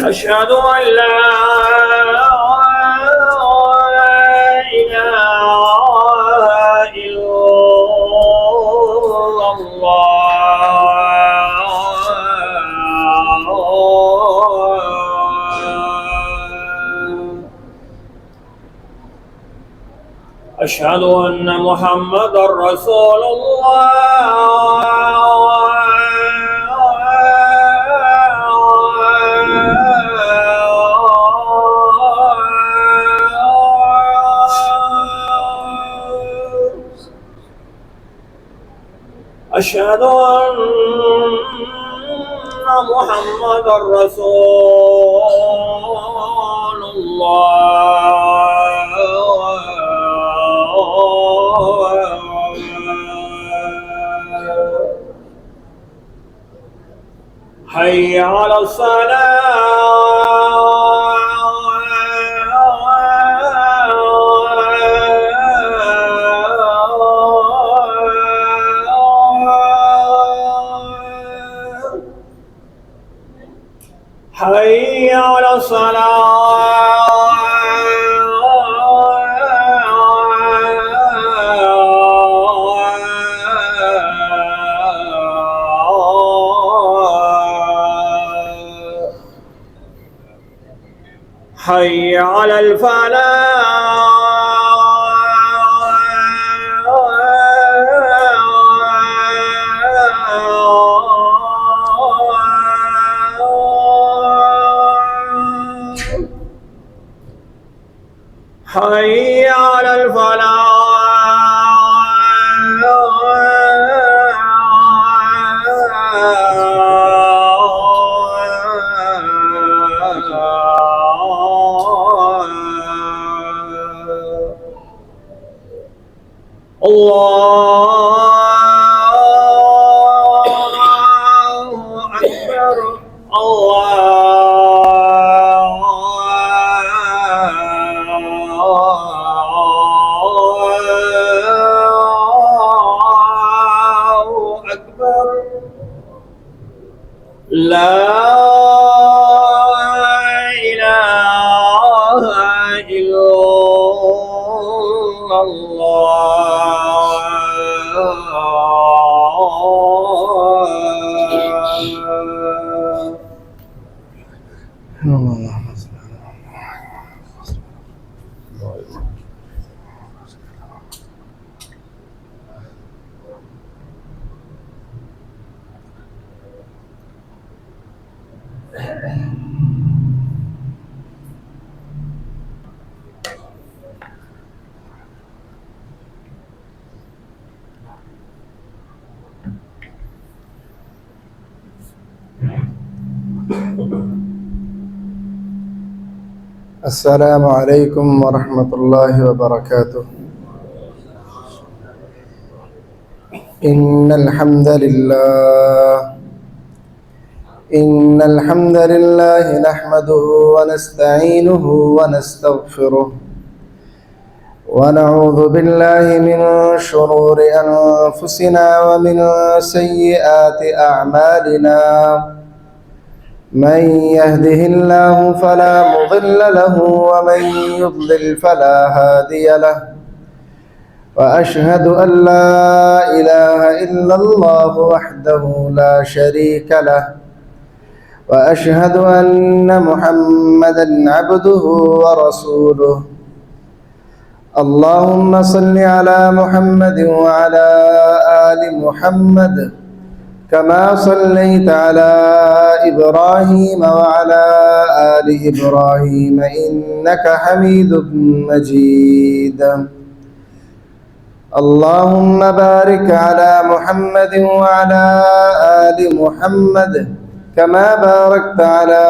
أشهد أن لا إله إلا الله. أشهد أن محمدًا رسول الله. أشهد أن محمدًا رسول الله. حي على الصلاة. حي على الصلاة. حي على الفلاح. حي على الفلاح. الله أكبر. الله أكبر. لا إله إلا الله. السلام عليكم ورحمة الله وبركاته. إن الحمد لله نحمده ونستعينه ونستغفره ونعوذ بالله من شرور أنفسنا ومن سيئات أعمالنا. من يهده الله فلا مضل له ومن يضلل فلا هادي له. وأشهد أن لا إله إلا الله وحده لا شريك له. وأشهد أن محمدًا عبده ورسوله. اللهم صل على محمد وعلى آل محمد كما صليت على إبراهيم وعلى آل إبراهيم إنك حميد مجيد. اللهم بارك على محمد وعلى آل محمد كما باركت على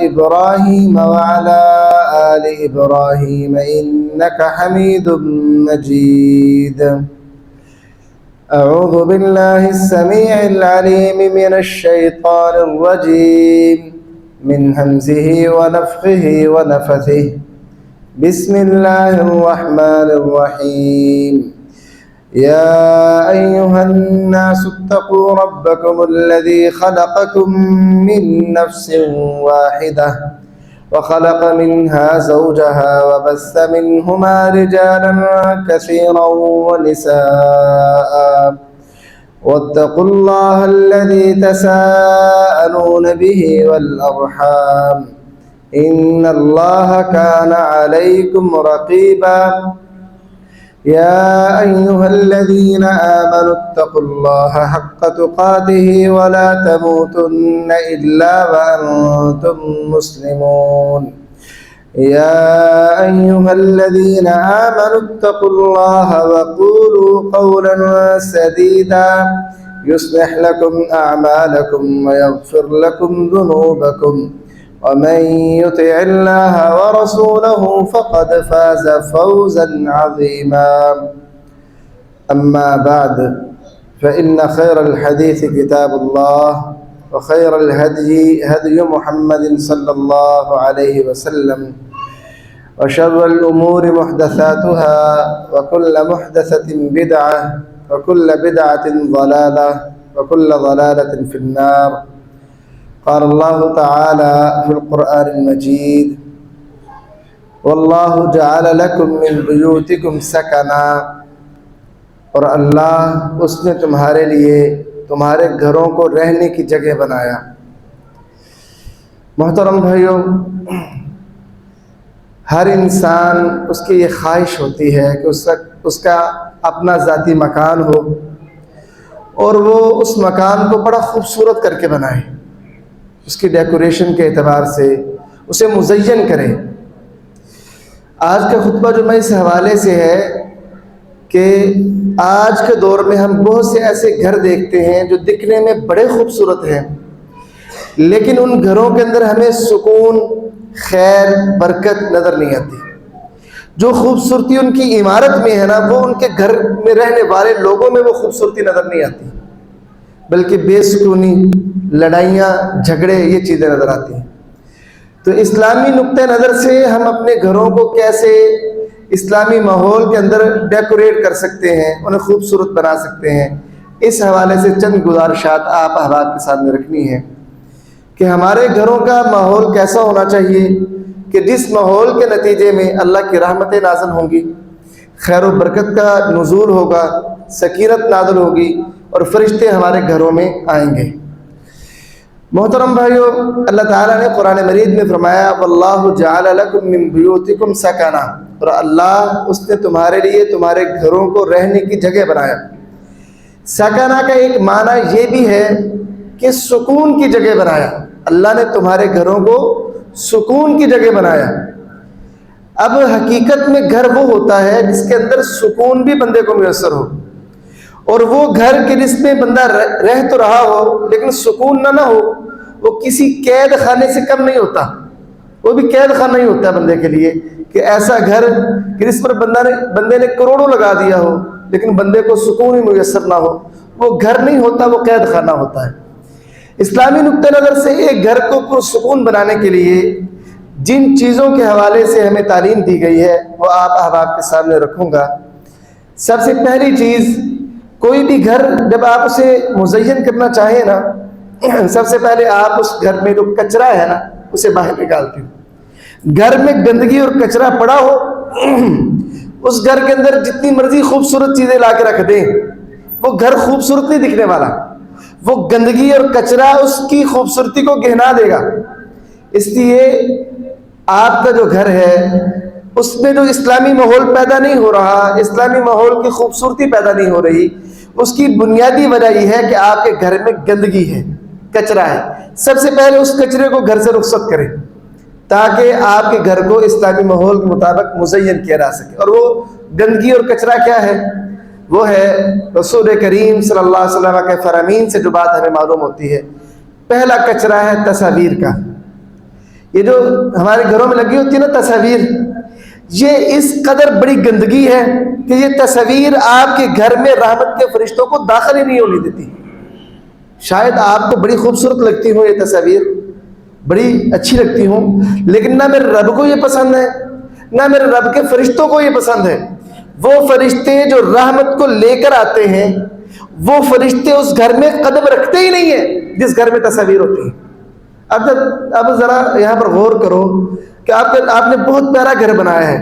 إبراهيم وعلى آل إبراهيم إنك حميد مجيد. أعوذ بالله السميع العليم من الشيطان الرجيم من همزه ونفخه ونفثه. بسم الله الرحمن الرحيم. يا أيها الناس اتقوا ربكم الذي خلقكم من نفس واحدة وخلق منها زوجها وبث منهما رجالا كثيرا ونساء واتقوا الله الذي تساءلون به والأرحام إن الله كان عليكم رقيبا يا أيها الذين آمنوا اتقوا الله حق تقاته ولا تموتن إلا وأنتم مسلمون يا أيها الذين آمنوا اتقوا الله وقولوا قولا سديدا يصلح لكم أعمالكم ويغفر لكم ذنوبكم ومن يطع الله ورسوله فقد فاز فوزا عظيما أما بعد فإن خير الحديث كتاب الله وخير الهدي هدي محمد صلى الله عليه وسلم وشر الأمور محدثاتها وكل محدثة بدعة وكل بدعة ضلالة وكل ضلالة في النار قال الله تعالى في القرآن المجيد والله جعل لكم من بيوتكم سكنا اور اللہ اس نے تمہارے لیے تمہارے گھروں کو رہنے کی جگہ بنایا۔ محترم بھائیوں، ہر انسان اس کی یہ خواہش ہوتی ہے کہ اس کا اپنا ذاتی مکان ہو اور وہ اس مکان کو بڑا خوبصورت کر کے بنائے، اس کی ڈیکوریشن کے اعتبار سے اسے مزین کرے۔ آج کا خطبہ جو میں اس حوالے سے ہے کہ آج کے دور میں ہم بہت سے ایسے گھر دیکھتے ہیں جو دکھنے میں بڑے خوبصورت ہیں، لیکن ان گھروں کے اندر ہمیں سکون، خیر، برکت نظر نہیں آتی۔ جو خوبصورتی ان کی عمارت میں ہے نا، وہ ان کے گھر میں رہنے والے لوگوں میں وہ خوبصورتی نظر نہیں آتی، بلکہ بے سکونی، لڑائیاں، جھگڑے، یہ چیزیں نظر آتی ہیں۔ تو اسلامی نقطہ نظر سے ہم اپنے گھروں کو کیسے اسلامی ماحول کے اندر ڈیکوریٹ کر سکتے ہیں، انہیں خوبصورت بنا سکتے ہیں، اس حوالے سے چند گزارشات آپ احباب کے سامنے رکھنی ہے کہ ہمارے گھروں کا ماحول کیسا ہونا چاہیے کہ جس ماحول کے نتیجے میں اللہ کی رحمتیں نازل ہوں گی، خیر و برکت کا نزول ہوگا، سکینت نازل ہوگی اور فرشتے ہمارے گھروں میں آئیں گے۔ محترم بھائیو، اللہ تعالیٰ نے قرآن مجید میں فرمایا واللہ جعل لکم من بیوتکم سکنا، اور اللہ اس نے تمہارے لیے تمہارے گھروں کو رہنے کی جگہ بنایا۔ سکنا کا ایک معنی یہ بھی ہے کہ سکون کی جگہ بنایا، اللہ نے تمہارے گھروں کو سکون کی جگہ بنایا۔ اب حقیقت میں گھر وہ ہوتا ہے جس کے اندر سکون بھی بندے کو میسر ہو، اور وہ گھر کے جس میں بندہ رہ تو رہا ہو لیکن سکون نہ ہو، وہ کسی قید خانے سے کم نہیں ہوتا، وہ بھی قید خانہ نہیں ہوتا ہے بندے کے لیے کہ ایسا گھر کہ جس پر بندے نے کروڑوں لگا دیا ہو لیکن بندے کو سکون ہی میسر نہ ہو، وہ گھر نہیں ہوتا، وہ قید خانہ ہوتا ہے۔ اسلامی نقطہ نظر سے ایک گھر کو پرسکون بنانے کے لیے جن چیزوں کے حوالے سے ہمیں تعلیم دی گئی ہے وہ آپ احباب کے سامنے رکھوں گا۔ سب سے پہلی چیز، کوئی بھی گھر جب آپ اسے مزین کرنا چاہیں نا، سب سے پہلے آپ اس گھر میں جو کچرا ہے نا اسے باہر نکالتے ہو۔ گھر میں گندگی اور کچرا پڑا ہو، اس گھر کے اندر جتنی مرضی خوبصورت چیزیں لا کے رکھ دیں، وہ گھر خوبصورت نہیں دکھنے والا، وہ گندگی اور کچرا اس کی خوبصورتی کو گہنا دے گا۔ اس لیے آپ کا جو گھر ہے اس میں جو اسلامی ماحول پیدا نہیں ہو رہا، اسلامی ماحول کی خوبصورتی پیدا نہیں ہو رہی، اس کی بنیادی وجہ یہ ہے کہ آپ کے گھر میں گندگی ہے، کچرا ہے۔ سب سے پہلے اس کچرے کو گھر سے رخصت کریں تاکہ آپ کے گھر کو اسلامی ماحول کے مطابق مزین کیا جا سکے۔ اور وہ گندگی اور کچرا کیا ہے؟ وہ ہے رسول کریم صلی اللہ علیہ وسلم کے فرامین سے جو بات ہمیں معلوم ہوتی ہے۔ پہلا کچرا ہے تصاویر کا۔ یہ جو ہمارے گھروں میں لگی ہوتی ہے نا تصاویر، یہ اس قدر بڑی گندگی ہے کہ یہ تصاویر آپ کے گھر میں رحمت کے فرشتوں کو داخل ہی نہیں ہونے دیتی۔ شاید آپ کو بڑی خوبصورت لگتی ہوں یہ تصاویر، بڑی اچھی لگتی ہوں، لیکن نہ میرے رب کو یہ پسند ہے، نہ میرے رب کے فرشتوں کو یہ پسند ہے۔ وہ فرشتے جو رحمت کو لے کر آتے ہیں وہ فرشتے اس گھر میں قدم رکھتے ہی نہیں ہیں جس گھر میں تصاویر ہوتی ہیں. اب ذرا یہاں پر غور کرو کہ آپ نے بہت پیارا گھر بنایا ہے,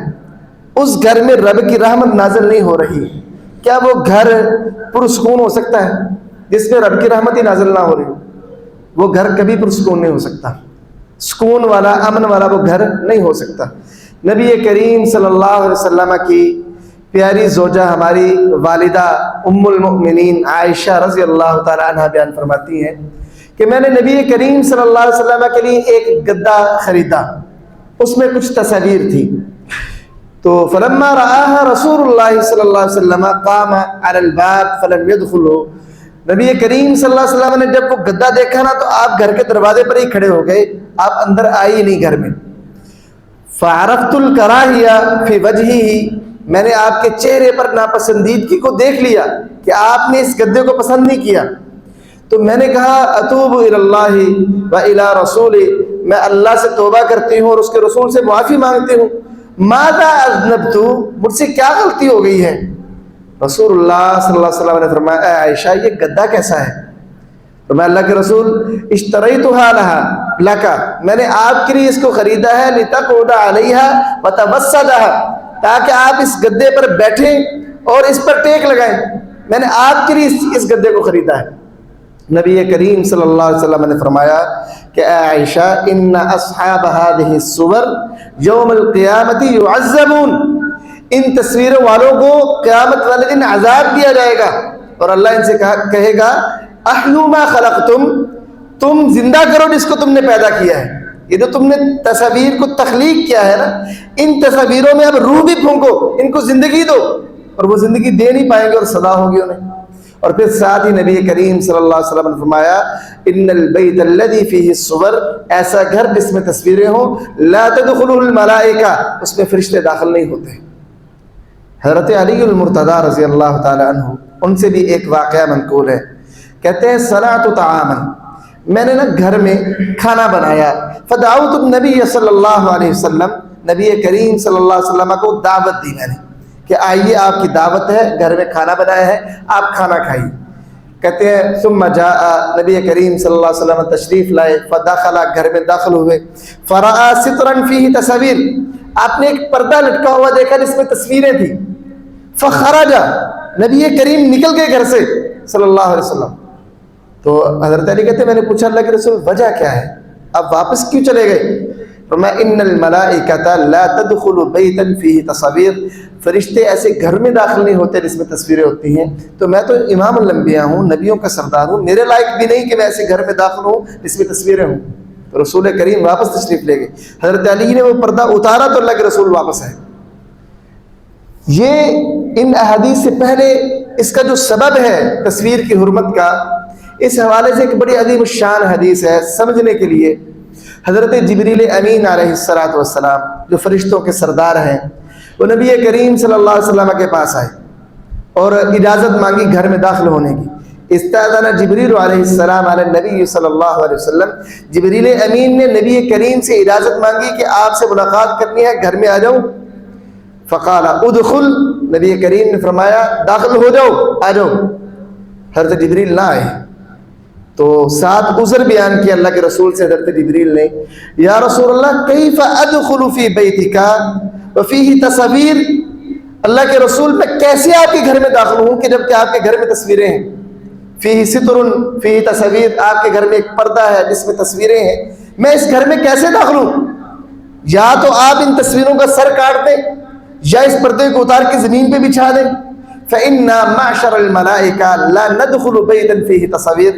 اس گھر میں رب کی رحمت نازل نہیں ہو رہی, کیا وہ گھر پرسکون ہو سکتا ہے؟ جس میں رب کی رحمت ہی نازل نہ ہو رہی, وہ گھر کبھی پرسکون نہیں ہو سکتا. سکون والا, امن والا وہ گھر نہیں ہو سکتا. نبی کریم صلی اللہ علیہ وسلم کی پیاری زوجہ ہماری والدہ ام المؤمنین عائشہ رضی اللہ تعالی عنہ بیان فرماتی ہیں کہ میں نے نبی کریم صلی اللہ علیہ وسلم کے لیے ایک گدا خریدا, اس میں کچھ تصاویر تھی. تو فلما رآها رسول اللہ صلی اللہ علیہ وسلم قام علی الباب فلم يدخلوا, نبی کریم صلی اللہ علیہ وسلم نے جب وہ گدا دیکھا نا تو آپ گھر کے دروازے پر ہی کھڑے ہو گئے, آپ اندر آئے ہی نہیں گھر میں. فعرفت الکراہیہ فی وجہہ, میں نے آپ کے چہرے پر ناپسندیدگی کو دیکھ لیا کہ آپ نے اس گدے کو پسند نہیں کیا. تو میں نے کہا اتوب الی اللہ و الی رسولہ, میں اللہ سے توبہ کرتی ہوں اور اس کے رسول سے معافی مانگتی ہوں. ماذا اذنبت, مجھ سے کیا غلطی ہو گئی ہے؟ رسول اللہ صلی اللہ علیہ وسلم نے فرمایا اے عائشہ یہ گدا کیسا ہے؟ فرمایا اللہ کے رسول اشتریتها لها لک, میں نے آپ کے لیے اس کو خریدا ہے لتقعد علیہا وتوسدها, تاکہ آپ اس گدے پر بیٹھیں اور اس پر ٹیک لگائیں. میں نے آپ کے لیے اس گدے کو خریدا ہے. نبی کریم صلی اللہ علیہ وسلم نے فرمایا کہ اے عائشہ ان اصحاب هذه الصور یوم القیامت یعذبون, ان تصویروں والوں کو قیامت والے دن عذاب دیا جائے گا اور اللہ ان سے کہے گا احیوا ما خلقتم, تم زندہ کرو جس کو تم نے پیدا کیا ہے. یہ جو تم نے تصاویر کو تخلیق کیا ہے نا, ان تصاویروں میں اب روح بھی پھونکو, ان کو زندگی دو. اور وہ زندگی دے نہیں پائیں گے اور صدا ہوگی انہیں. اور پھر ساتھ ہی نبی کریم صلی اللہ علیہ وسلم نے فرمایا ان البیت الذی فیہ الصور, ایسا گھر جس میں تصویریں ہوں, لا تدخلہ الملائکہ, اس میں فرشتے داخل نہیں ہوتے. حضرت علی المرتضی رضی اللہ تعالی عنہ, ان سے بھی ایک واقعہ منقول ہے. کہتے ہیں صنعت طعاما, میں نے نا گھر میں کھانا بنایا, فدعوت النبی صلی اللہ علیہ وسلم, نبی کریم صلی اللہ علیہ وسلم کو دعوت دی میں نے کہ آئیے آپ کی دعوت ہے, گھر میں کھانا بنایا ہے, آپ کھانا کھائیے. کہتے ہیں ثم جاء, نبی کریم صلی اللہ علیہ وسلم تشریف لائے, فدخل, گھر میں داخل ہوئے, فرآ سترا فیہ تصاویر, آپ نے ایک پردہ لٹکا ہوا دیکھا جس میں تصویریں تھیں. فخرج, نبی کریم نکل گئے گھر سے صلی اللہ علیہ وسلم. تو حضرت علی کہتے ہیں میں نے پوچھا اللہ کے رسول وجہ کیا ہے, اب واپس کیوں چلے گئے؟ فرمایا ان الملائکۃ لا تدخل بیتا فیہ تصاویر, فرشتے ایسے گھر میں داخل نہیں ہوتے جس میں تصویریں ہوتی ہیں. تو میں تو امام الانبیاء ہوں, نبیوں کا سردار ہوں, میرے لائق بھی نہیں کہ میں ایسے گھر میں داخل ہوں جس میں تصویریں ہوں. تو رسول کریم واپس تشریف لے گئے. حضرت علی نے وہ پردہ اتارا تو اللہ کے رسول واپس آئے. یہ ان احادیث سے پہلے اس کا جو سبب ہے تصویر کی حرمت کا, اس حوالے سے ایک بڑی عظیم الشان حدیث ہے سمجھنے کے لیے. حضرت جبریل امین علیہ الصلوۃ والسلام جو فرشتوں کے سردار ہیں, وہ نبی کریم صلی اللہ علیہ وسلم کے پاس آئے اور اجازت مانگی گھر میں داخل ہونے کی. استاذن جبریل علیہ السلام علی النبی صلی اللہ علیہ وسلم, جبریل امین نے نبی کریم سے اجازت مانگی کہ آپ سے ملاقات کرنی ہے, گھر میں آ جاؤں. فقال ادخل, نبی کریم نے فرمایا داخل ہو جاؤ, آ جاؤ. حضرت جبریل نہ آئے تو ساتھ عذر بیان کیا اللہ کے رسول سے. حضرت جبریل نے یا رسول اللہ کیف ادخل فی بیتک وفیہ تصاویر, اللہ کے رسول میں کیسے آپ کے گھر میں داخل ہوں کہ جبکہ آپ کے گھر میں تصویریں ہیں. فیہ ستر فیہ تصاویر, آپ کے گھر میں ایک پردہ ہے جس میں تصویریں ہیں, میں اس گھر میں کیسے داخل ہوں؟ یا تو آپ ان تصویروں کا سر کاٹ دیں یا اس پردے کو اتار کے زمین پہ بچھا دیں. فإنا معشر الملائکہ لا ندخل بیتا فیہ تصاویر,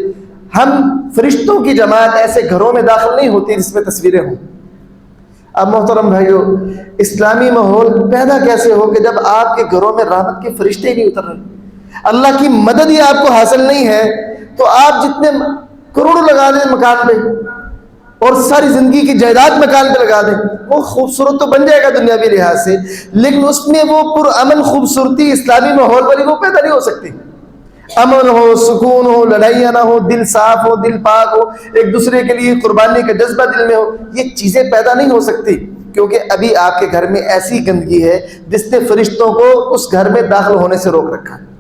ہم فرشتوں کی جماعت ایسے گھروں میں داخل نہیں ہوتی جس میں تصویریں ہوں. اب محترم بھائیو, اسلامی ماحول پیدا کیسے ہو کہ جب آپ کے گھروں میں رحمت کے فرشتے ہی نہیں اتر رہے, اللہ کی مدد ہی آپ کو حاصل نہیں ہے, تو آپ جتنے کروڑوں لگا دیں مکان پہ اور ساری زندگی کی جائیداد مکان پہ لگا دیں, وہ خوبصورت تو بن جائے گا دنیاوی لحاظ سے, لیکن اس میں وہ پرامن خوبصورتی اسلامی ماحول والی وہ پیدا نہیں ہو سکتی. امن ہو, سکون ہو, لڑائیاں نہ ہو, دل صاف ہو, دل پاک ہو, ایک دوسرے کے لیے قربانی کا جذبہ دل میں ہو, یہ چیزیں پیدا نہیں ہو سکتی. کیونکہ ابھی آپ کے گھر میں ایسی گندگی ہے جس نے فرشتوں کو اس گھر میں داخل ہونے سے روک رکھا ہے۔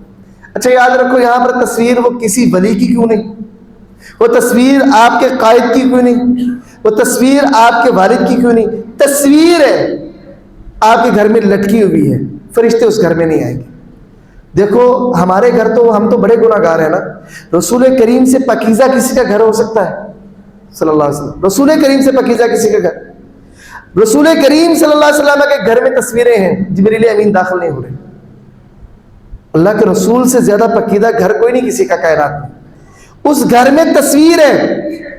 اچھا یاد رکھو، یہاں پر تصویر وہ کسی ولی کی کیوں نہیں؟ وہ تصویر آپ کے قائد کی کیوں نہیں؟ وہ تصویر آپ کے والد کی کیوں نہیں؟ تصویر ہے آپ کے گھر میں لٹکی ہوئی ہے، فرشتے اس گھر میں نہیں آئیں گے۔ دیکھو ہمارے گھر تو ہم تو بڑے گناہ گار ہیں نا، رسول کریم سے پاکیزہ کسی کا گھر ہو سکتا ہے صلی اللہ علیہ وسلم؟ رسول کریم سے پاکیزہ کسی کا گھر؟ رسول کریم صلی اللہ علیہ وسلم کے گھر میں تصویریں ہیں، جبریل امین داخل نہیں ہو رہے۔ اللہ کے رسول سے زیادہ پاکیزہ گھر کوئی نہیں کسی کا کائنات میں، اس گھر میں تصویر ہے،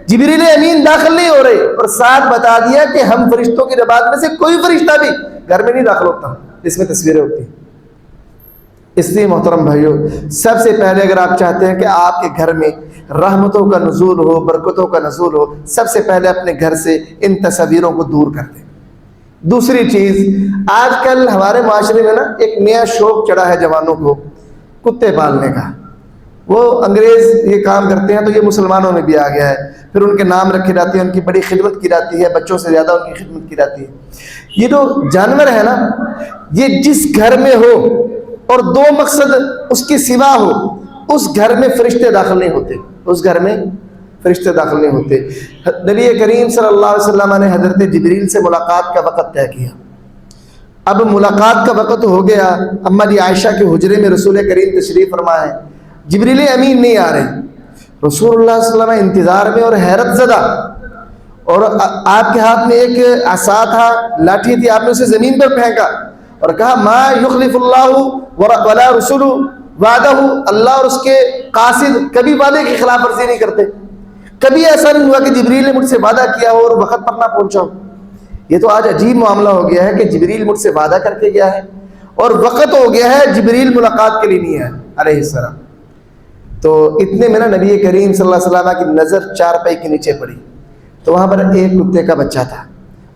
جبریل امین داخل نہیں ہو رہے، اور ساتھ بتا دیا کہ ہم فرشتوں کی جماعت میں سے کوئی فرشتہ بھی گھر میں نہیں داخل ہوتا جس میں تصویریں ہوتی ہیں۔ اس لیے محترم بھائیو، سب سے پہلے اگر آپ چاہتے ہیں کہ آپ کے گھر میں رحمتوں کا نزول ہو، برکتوں کا نزول ہو، سب سے پہلے اپنے گھر سے ان تصویروں کو دور کر دیں۔ دوسری چیز، آج کل ہمارے معاشرے میں نا ایک نیا شوق چڑھا ہے جوانوں کو، کتے پالنے کا۔ وہ انگریز یہ کام کرتے ہیں تو یہ مسلمانوں میں بھی آ گیا ہے، پھر ان کے نام رکھے جاتے ہیں، ان کی بڑی خدمت کی جاتی ہے، بچوں سے زیادہ ان کی خدمت کی جاتی ہے۔ یہ جو جانور ہے نا، یہ جس گھر میں ہو اور دو مقصد اس کی سوا ہو، اس گھر میں فرشتے داخل نہیں ہوتے، اس گھر میں فرشتے داخل نہیں ہوتے۔ نبی کریم صلی اللہ علیہ وسلم نے حضرت جبریل سے ملاقات کا وقت طے کیا۔ اب ملاقات کا وقت ہو گیا، اما جی عائشہ کے حجرے میں رسول کریم تشریف فرما ہے، جبریل امین نہیں آ رہے، رسول اللہ صلی اللہ علیہ وسلم انتظار میں اور حیرت زدہ، اور آپ کے ہاتھ میں ایک عصا تھا، لاٹھی تھی، آپ نے اسے زمین پر پھینکا اور کہا ما یخلف اللہ ولا رسول وعدہ، اللہ اور اس کے قاصد کبھی وعدے کی خلاف ورزی نہیں کرتے، کبھی ایسا نہیں ہوا کہ جبریل نے مجھ سے وعدہ کیا ہو اور وقت پر نہ پہنچا ہو۔ یہ تو آج عجیب معاملہ ہو گیا ہے کہ جبریل مجھ سے وعدہ کر کے گیا ہے اور وقت ہو گیا ہے جبریل ملاقات کے لیے نہیں ہے علیہ السلام۔ تو اتنے میں نا نبی کریم صلی اللہ علیہ وسلم کی نظر چارپائی کے نیچے پڑی، تو وہاں پر ایک کتے کا بچہ تھا۔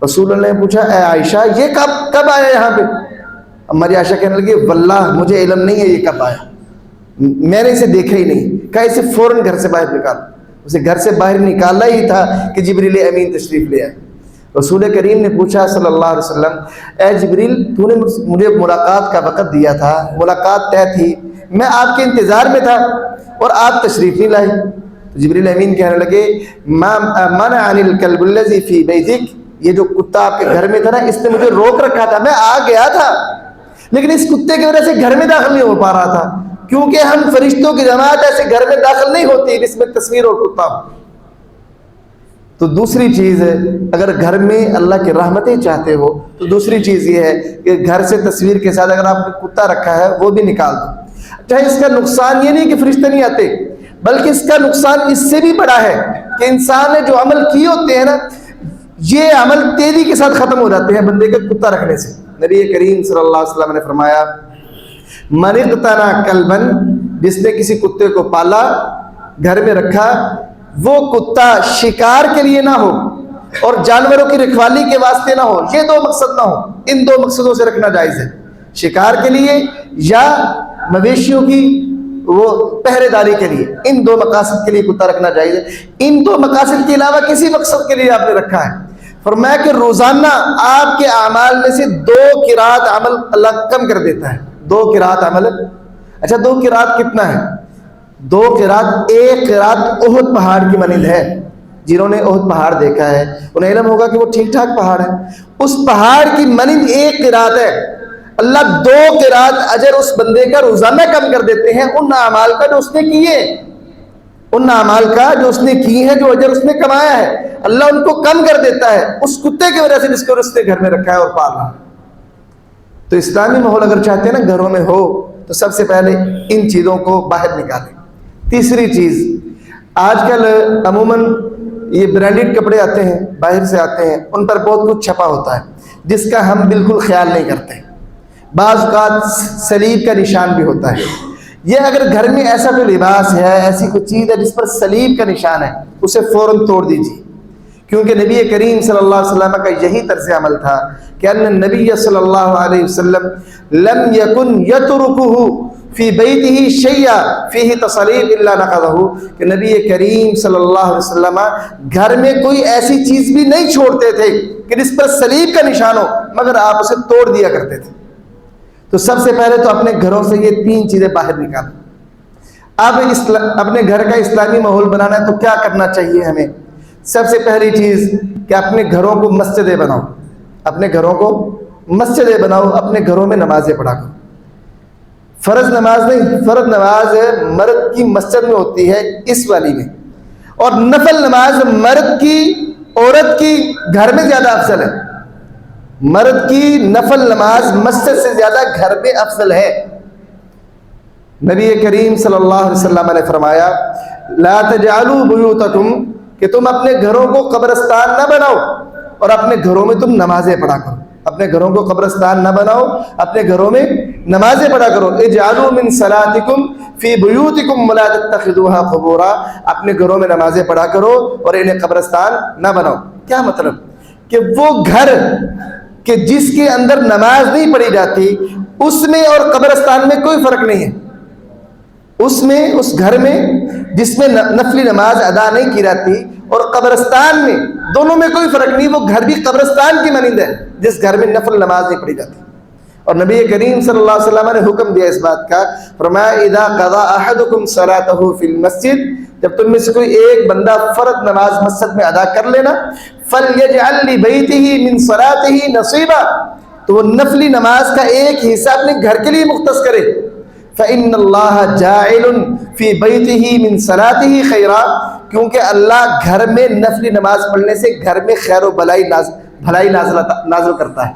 رسول اللہ نے پوچھا اے عائشہ یہ کب آیا یہاں پہ؟ اما جی عائشہ کہنے لگی واللہ مجھے علم نہیں ہے یہ کب آیا، میں نے اسے دیکھا ہی نہیں۔ کہا اسے فوراً گھر سے باہر نکال۔ اسے گھر سے باہر نکالا ہی تھا کہ جبریل امین تشریف لے آئے۔ رسول کریم نے پوچھا صلی اللہ علیہ وسلم اے جبریل تو نے مجھے ملاقات کا وقت دیا تھا، ملاقات طے تھی، میں آپ کے انتظار میں تھا اور آپ تشریف نہیں لائے۔ تو جبریل امین کہنے لگے ما منعني الكلب الذي في بيتك، یہ جو کتا آپ کے گھر میں تھا نا اس نے مجھے روک رکھا تھا، میں آ گیا تھا لیکن اس کتے کی وجہ سے گھر میں داخل نہیں ہو پا رہا تھا، کیونکہ ہم فرشتوں کی جماعت ایسے گھر میں داخل نہیں ہوتی جس میں تصویر اور کتا ہو۔ تو دوسری چیز ہے، اگر گھر میں اللہ کی رحمتیں چاہتے ہو تو دوسری چیز یہ ہے کہ گھر سے تصویر کے ساتھ اگر آپ نے کتا رکھا ہے وہ بھی نکال دو۔ چاہے اس کا نقصان یہ نہیں کہ فرشتے نہیں آتے، بلکہ اس کا نقصان اس سے بھی بڑا ہے کہ انسان نے جو عمل کیے ہوتے ہیں نا یہ عمل تیزی کے ساتھ ختم ہو جاتے ہیں بندے کا کتا رکھنے سے۔ نبی کریم صلی اللہ علیہ وسلم نے فرمایا من اقتنى کلبا، جس نے کسی کتے کو پالا گھر میں رکھا، وہ کتا شکار کے لیے نہ ہو اور جانوروں کی رکھوالی کے واسطے نہ ہو، یہ دو مقصد نہ ہو، ان دو مقصدوں سے رکھنا جائز ہے، شکار کے لیے یا مویشیوں کی وہ پہرے داری کے لیے، ان دو مقاصد کے لیے کتا رکھنا جائز ہے۔ ان دو مقاصد کے علاوہ کسی مقصد کے لیے آپ نے رکھا ہے، فرمایا کہ روزانہ آپ کے اعمال میں سے 2 قرات عمل اللہ کم کر دیتا ہے۔ 2 قرات عمل، اچھا 2 قرات کتنا ہے؟ 2 قرات، ایک قرات احد پہاڑ کی مانند ہے۔ جنہوں نے احد پہاڑ دیکھا ہے انہیں علم ہوگا کہ وہ ٹھیک ٹھاک پہاڑ ہے، اس پہاڑ کی مانند ایک قرات ہے۔ اللہ 2 قرات اجر اس بندے کا روزانہ کم کر دیتے ہیں ان اعمال کا جو اس نے کیے، ان اعمال کا جو اس نے کی ہے، جو اجر اس نے کمایا ہے اللہ ان کو کم کر دیتا ہے اس کتے کی وجہ سے جس کو اس نے گھر میں رکھا ہے اور پال رہا ہے۔ تو اسلامی ماحول اگر چاہتے ہیں نا گھروں میں ہو تو سب سے پہلے ان چیزوں کو باہر نکالیں۔ تیسری چیز، آج کل عموماً یہ برانڈڈ کپڑے آتے ہیں، باہر سے آتے ہیں، ان پر بہت کچھ چھپا ہوتا ہے جس کا ہم بالکل خیال نہیں کرتے، بعض اوقات صلیب کا نشان بھی ہوتا ہے۔ یہ اگر گھر میں ایسا کوئی لباس ہے، ایسی کوئی چیز ہے جس پر صلیب کا نشان ہے، اسے فوراً توڑ دیجیے، کیونکہ نبی کریم صلی اللہ علیہ وسلم کا یہی طرز عمل تھا کہ ان النبی صلی اللہ علیہ وسلم لم یکن یترکہ فی بیتہ شیئا فیہ تصلیب الا نقضہ، کہ نبی کریم صلی اللہ علیہ وسلم گھر میں کوئی ایسی چیز بھی نہیں چھوڑتے تھے کہ جس پر صلیب کا نشان ہو مگر آپ اسے توڑ دیا کرتے تھے۔ تو سب سے پہلے تو اپنے گھروں سے یہ 3 چیزیں باہر نکالیں۔ اب اپنے گھر کا اسلامی ماحول بنانا ہے تو کیا کرنا چاہیے ہمیں؟ سب سے پہلی چیز کہ اپنے گھروں کو مسجدیں بناؤ، اپنے گھروں کو مسجدیں بناؤ، اپنے گھروں میں نمازیں پڑھا کرو۔ فرض نماز نہیں، فرض نماز مرد کی مسجد میں ہوتی ہے اس والی میں، اور نفل نماز مرد کی عورت کی گھر میں زیادہ افضل ہے۔ مرد کی نفل نماز مسجد سے زیادہ گھر میں افضل ہے۔ نبی کریم صلی اللہ علیہ وسلم نے فرمایا لا تجعلوا بیوتکم، کہ تم اپنے گھروں کو قبرستان نہ بناؤ اور اپنے گھروں میں تم نمازیں پڑھا کرو۔ اپنے گھروں کو قبرستان نہ بناؤ، اپنے گھروں میں نمازیں پڑھا کرو۔ اجعلوا من صلاتکم فی بیوتکم ولا تتخذوها قبورا، اپنے گھروں میں نمازیں پڑھا کرو اور انہیں قبرستان نہ بناؤ۔ کیا مطلب؟ کہ وہ گھر کہ جس کے اندر نماز نہیں پڑھی جاتی اس میں اور قبرستان میں کوئی فرق نہیں ہے۔ اس میں، اس گھر میں جس میں نفلی نماز ادا نہیں کی جاتی اور قبرستان میں، دونوں میں کوئی فرق نہیں، وہ گھر بھی قبرستان کی مانند ہے جس گھر میں نفل نماز نہیں پڑھی جاتی۔ اور نبی کریم صلی اللہ علیہ وسلم نے حکم دیا اس بات کا، فرمایا اذا قضى احدكم صلاته في المسجد، جب تم میں سے کوئی ایک بندہ فرض نماز مسجد میں ادا کر لینا، فليجعل لبيته من صلاته نصيبا، تو وہ نفلی نماز کا ایک حصہ اپنے گھر کے لیے مختص کرے۔ فإن اللہ جاعل فی بیتہ من صلاتہ خیرا، کیونکہ اللہ گھر میں نفلی نماز پڑھنے سے گھر میں خیر و بھلائی نازل کرتا ہے۔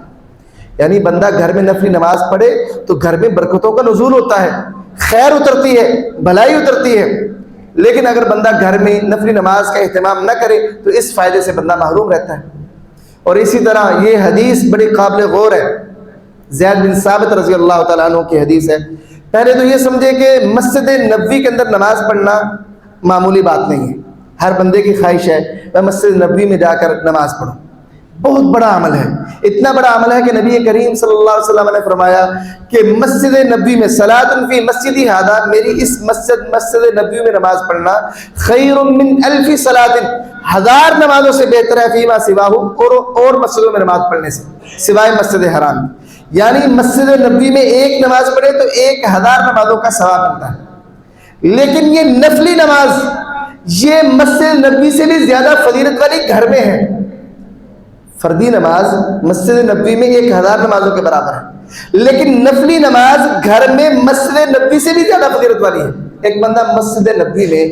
یعنی بندہ گھر میں نفلی نماز پڑھے تو گھر میں برکتوں کا نزول ہوتا ہے، خیر اترتی ہے، بھلائی اترتی ہے۔ لیکن اگر بندہ گھر میں نفلی نماز کا اہتمام نہ کرے تو اس فائدے سے بندہ محروم رہتا ہے۔ اور اسی طرح یہ حدیث بڑی قابل غور ہے، زید بن ثابت رضی اللہ تعالیٰ عنہ کی حدیث ہے۔ پہلے تو یہ سمجھے کہ مسجد نبوی کے اندر نماز پڑھنا معمولی بات نہیں ہے، ہر بندے کی خواہش ہے میں مسجد نبوی میں جا کر نماز پڑھوں، بہت بڑا عمل ہے، اتنا بڑا عمل ہے کہ نبی کریم صلی اللہ علیہ وسلم نے فرمایا کہ مسجد نبوی میں صلاۃ فی مسجدی ھذا، میری اس مسجد نبوی میں نماز پڑھنا خیر من الف صلاۃ، 1000 نمازوں سے بہتر ہے، فیما سواہ، اور مسجدوں میں نماز پڑھنے سے سوائے مسجد حرام۔ یعنی مسجد نبوی میں ایک نماز پڑھے تو 1000 نمازوں کا ثواب ملتا ہے۔ لیکن یہ نفلی نماز یہ مسجد نبوی سے بھی زیادہ فضیلت والی گھر میں ہے۔ فردی نماز مسجد نبوی میں 1000 نمازوں کے برابر ہے، لیکن نفلی نماز گھر میں مسجد نبوی سے بھی زیادہ فضیلت والی ہے۔ ایک بندہ مسجد نبوی میں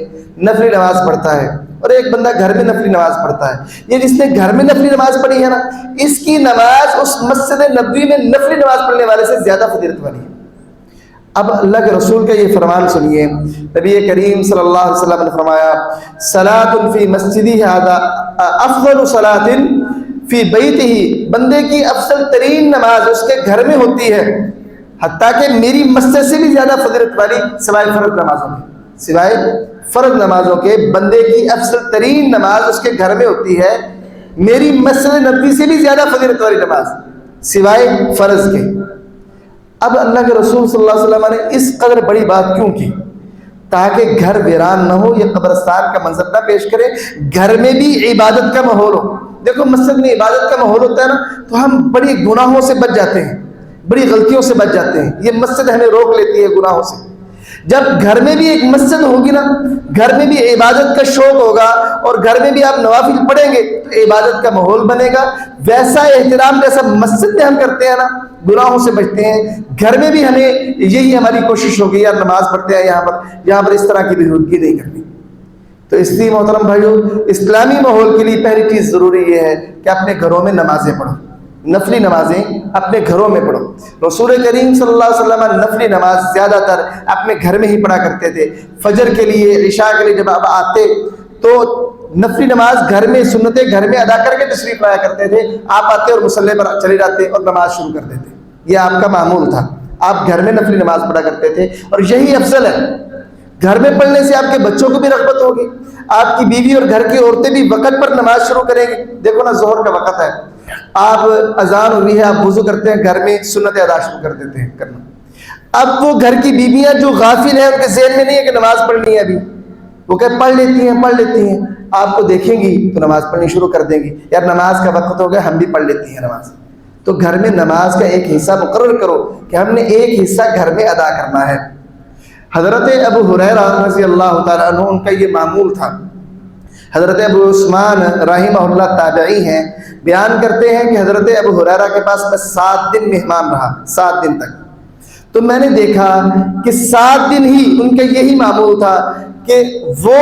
نفلی نماز پڑھتا ہے اور ایک بندہ گھر میں نفلی نماز پڑھتا ہے، یہ جس نے گھر میں نفلی نماز پڑھی ہے نا، اس کی نماز اس مسجد نبوی میں نفلی نماز پڑھنے والے سے زیادہ فضیلت والی ہے۔ اب اللہ کے رسول کا یہ فرمان سنیے، نبی کریم صلی اللہ علیہ وسلم نے فرمایا صلاۃ فی مسجدی ھذا افضل صلاۃ فی بیتہ، بندے کی افضل ترین نماز اس کے گھر میں ہوتی ہے، حتیٰ کہ میری مسجد سے بھی زیادہ فضیلت والی، سوائے فرض نمازوں کے، سوائے فرض نمازوں کے بندے کی افضل ترین نماز اس کے گھر میں ہوتی ہے، میری مسجد نبوی سے بھی زیادہ فضیلت والی نماز سوائے فرض کے۔ اب اللہ کے رسول صلی اللہ علیہ وسلم نے اس قدر بڑی بات کیوں کی؟ تاکہ گھر ویران نہ ہو، یہ قبرستان کا منظر نہ پیش کرے، گھر میں بھی عبادت کا ماحول ہو۔ دیکھو مسجد میں عبادت کا ماحول ہوتا ہے نا تو ہم بڑی گناہوں سے بچ جاتے ہیں، بڑی غلطیوں سے بچ جاتے ہیں، یہ مسجد ہمیں روک لیتی ہے گناہوں سے۔ جب گھر میں بھی ایک مسجد ہوگی نا، گھر میں بھی عبادت کا شوق ہوگا اور گھر میں بھی آپ نوافل پڑھیں گے تو عبادت کا ماحول بنے گا، ویسا احترام جیسا مسجد میں ہم کرتے ہیں نا، گناہوں سے بچتے ہیں، گھر میں بھی ہمیں یہی ہماری کوشش ہوگی یار نماز پڑھتے ہیں یہاں پر اس طرح کی بےہودگی نہیں کرنی۔ تو اس لیے محترم بھائیو، اسلامی ماحول کے لیے پہلی چیز ضروری یہ ہے کہ اپنے گھروں میں نمازیں پڑھو، نفلی نمازیں اپنے گھروں میں پڑھو۔ رسول کریم صلی اللہ علیہ وسلم نفلی نماز زیادہ تر اپنے گھر میں ہی پڑھا کرتے تھے۔ فجر کے لیے، عشاء کے لیے جب آپ آتے تو نفلی نماز گھر میں، سنتیں گھر میں ادا کر کے تشریف لایا کرتے تھے، آپ آتے اور مصلی پر چلے جاتے اور نماز شروع کر دیتے، یہ آپ کا معمول تھا، آپ گھر میں نفلی نماز پڑھا کرتے تھے اور یہی افضل ہے۔ گھر میں پڑھنے سے آپ کے بچوں کو بھی رغبت ہوگی، آپ کی بیوی اور گھر کی عورتیں بھی وقت پر نماز شروع کریں گی۔ دیکھو نا ظہر کا وقت ہے، آپ اذان ہوئی ہے، آپ وضو کرتے ہیں، گھر میں سنت ادا شروع کر دیتے ہیں کرنا۔ اب وہ گھر کی بیویاں جو غافل ہیں، ان کے ذہن میں نہیں ہے کہ نماز پڑھنی ہے ابھی، وہ کہ پڑھ لیتی ہیں، آپ کو دیکھیں گی تو نماز پڑھنی شروع کر دیں گی، یار نماز کا وقت ہو گیا، ہم بھی پڑھ لیتی ہیں نماز۔ تو گھر میں نماز کا ایک حصہ مقرر کرو کہ ہم نے ایک حصہ گھر میں ادا کرنا ہے۔ حضرت ابو ہریرہ رضی اللہ تعالیٰ عنہ ان کا یہ معمول تھا۔ حضرت ابو عثمان رحمہ اللہ تابعی ہیں، بیان کرتے ہیں کہ حضرت ابو ہریرہ کے پاس میں 7 دن مہمان رہا، 7 دن تک۔ تو میں نے دیکھا کہ 7 دن ہی ان کا یہی معمول تھا کہ وہ،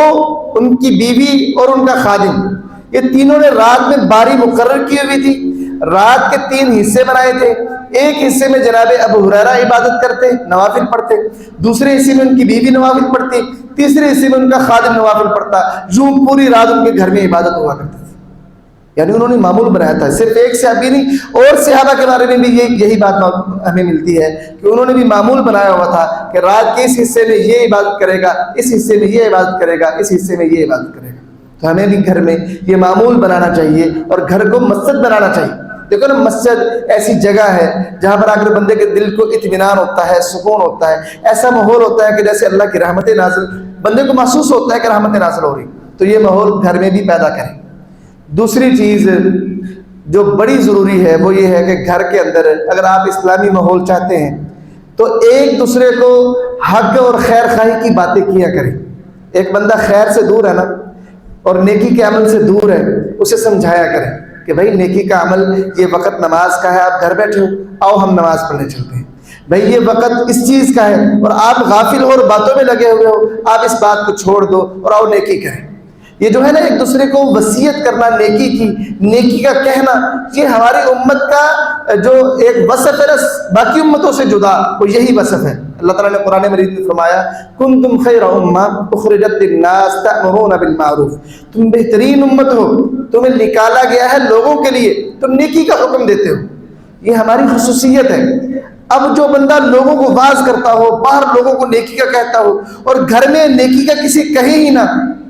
ان کی بیوی اور ان کا خادم، یہ تینوں نے رات میں باری مقرر کی ہوئی تھی۔ رات کے 3 حصے بنائے تھے، ایک حصے میں جناب ابو ہریرہ عبادت کرتے، نوافل پڑھتے، دوسرے حصے میں ان کی بیوی نوافل پڑھتی، تیسرے حصے میں ان کا خادم نوافل پڑھتا، یوں پوری رات ان کے گھر میں عبادت ہوا کرتی تھی۔ یعنی انہوں نے معمول بنایا تھا، صرف ایک صحابی نہیں، اور صحابہ کے بارے میں بھی یہی بات ہمیں ملتی ہے کہ انہوں نے بھی معمول بنایا ہوا تھا کہ رات کے اس حصے میں یہ عبادت کرے گا، اس حصے میں یہ عبادت کرے گا، اس حصے میں یہ عبادت کرے گا۔ تو ہمیں بھی گھر میں یہ معمول بنانا چاہیے اور گھر کو مسجد بنانا چاہیے۔ دیکھو نا، مسجد ایسی جگہ ہے جہاں پر آ کر بندے کے دل کو اطمینان ہوتا ہے، سکون ہوتا ہے، ایسا ماحول ہوتا ہے کہ جیسے اللہ کی رحمتیں نازل، بندے کو محسوس ہوتا ہے کہ رحمتیں نازل ہو رہی۔ تو یہ ماحول گھر میں بھی پیدا کریں۔ دوسری چیز جو بڑی ضروری ہے وہ یہ ہے کہ گھر کے اندر اگر آپ اسلامی ماحول چاہتے ہیں تو ایک دوسرے کو حق اور خیر خواہی کی باتیں کیا کریں۔ ایک بندہ خیر سے دور ہے نا، اور نیکی کے عمل سے دور ہے، اسے سمجھایا کریں کہ بھائی نیکی کا عمل، یہ وقت نماز کا ہے، آپ گھر بیٹھے ہو، آؤ ہم نماز پڑھنے چلتے ہیں۔ بھائی یہ وقت اس چیز کا ہے اور آپ غافل ہو اور باتوں میں لگے ہوئے ہو، آپ اس بات کو چھوڑ دو اور آؤ نیکی کریں۔ یہ جو ہے نا ایک دوسرے کو وصیت کرنا نیکی کی، نیکی کا کہنا، یہ ہماری امت کا جو ایک وصف ہے نا باقی امتوں سے جدا، وہ یہی وصف ہے۔ اللہ تعالیٰ نے قرآن مجید میں فرمایا کنتم خیر امہ اخرجت للناس تأمرون بالمعروف، تم بہترین امت ہو، تمہیں نکالا گیا ہے لوگوں کے لیے، تم نیکی کا حکم دیتے ہو۔ یہ ہماری خصوصیت ہے۔ اب جو بندہ لوگوں کو واعظ کرتا ہو، باہر لوگوں کو نیکی کا کہتا ہو اور گھر میں نیکی کا کسی کہے ہی نہ،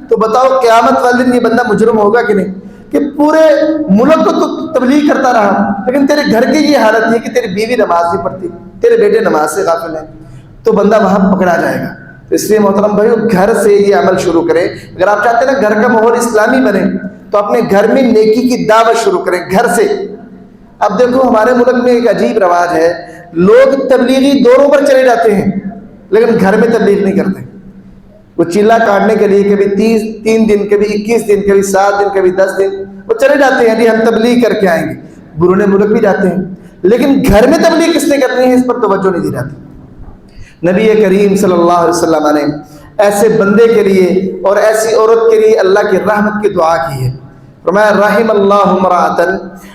تو بتاؤ قیامت والے دن یہ بندہ مجرم ہوگا کہ نہیں؟ کہ پورے ملک کو تو تبلیغ کرتا رہا لیکن تیرے گھر کی یہ حالت ہے کہ تیری بیوی نماز نہیں پڑھتی، تیرے بیٹے نماز سے غافل ہیں، تو بندہ وہاں پکڑا جائے گا۔ تو اس لیے محترم بھائیو، گھر سے یہ عمل شروع کریں۔ اگر آپ چاہتے ہیں نا گھر کا ماحول اسلامی بنے تو اپنے گھر میں نیکی کی دعوت شروع کریں گھر سے۔ اب دیکھو ہمارے ملک میں ایک عجیب رواج ہے، لوگ تبلیغی دوروں پر چلے جاتے ہیں لیکن گھر میں تبلیغ نہیں کرتے۔ وہ چیلا کاٹنے کے لیے کبھی 3 دن، کبھی 21 دن، کبھی 7 دن، کبھی 10 دن وہ چلے جاتے ہیں، جی ہم تبلیغ کر کے آئیں گے، بیرون ملک بھی جاتے ہیں، لیکن گھر میں تبلیغ کس نے کرنی ہے اس پر توجہ نہیں دی جاتی۔ نبی کریم صلی اللہ علیہ وسلم نے ایسے بندے کے لیے اور ایسی عورت کے لیے اللہ کی رحمت کی دعا کی ہے۔ فرمایا رحم اللہ امرأۃ،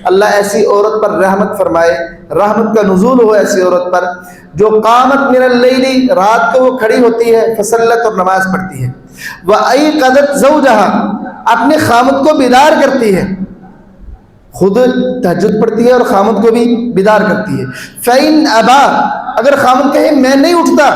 اللہ ایسی عورت پر رحمت فرمائے، رحمت کا نزول ہو ایسی عورت پر جو قامت من اللیل، رات کو وہ کھڑی ہوتی ہے، فصلت اور نماز پڑھتی ہے، وایقظت زوجہا، اپنے خامد کو بیدار کرتی ہے، خود تہجد پڑھتی ہے اور خامد کو بھی بیدار کرتی ہے۔ فإن ابا، اگر خامد کہے میں نہیں اٹھتا،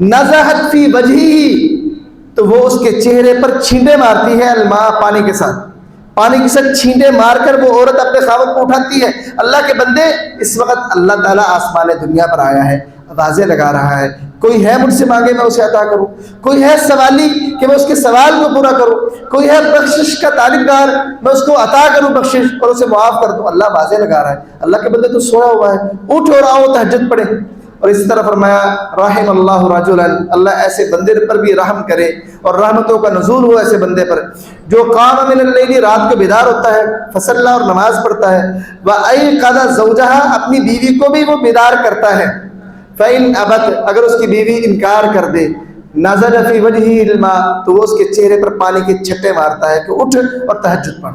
نزحت فی وجہہ، تو وہ اس کے چہرے پر چھینٹے مارتی ہے، الماء، پانی کے ساتھ، پانی کے ساتھ چھینٹے مار کر وہ عورت اپنے خاوند کو اٹھاتی ہے۔ اللہ کے بندے، اس وقت اللہ تعالیٰ آسمان دنیا پر آیا ہے، آوازیں لگا رہا ہے، کوئی ہے مجھ سے مانگے میں اسے عطا کروں، کوئی ہے سوالی کہ میں اس کے سوال کو پورا کروں، کوئی ہے بخشش کا طالبگار میں اس کو عطا کروں بخشش اور اسے معاف کر دوں۔ اللہ آوازیں لگا رہا ہے، اللہ کے بندے تو سویا ہوا ہے، اٹھ اور آؤ تہجد پڑھے۔ اور اسی طرح فرمایا رحم اللہ رجلا، اللہ ایسے بندے پر بھی رحم کرے اور رحمتوں کا نزول ہو ایسے بندے پر جو قام من اللیل، رات کو بیدار ہوتا ہے، فصلى، اور نماز پڑھتا ہے، وایقظ زوجہا، اپنی بیوی کو بھی وہ بیدار کرتا ہے۔ فإن ابت، اگر اس کی بیوی انکار کر دے، نزل فی وجہہ الماء، تو وہ اس کے چہرے پر پانی کے چھٹے مارتا ہے کہ اٹھ اور تہجد پڑھ۔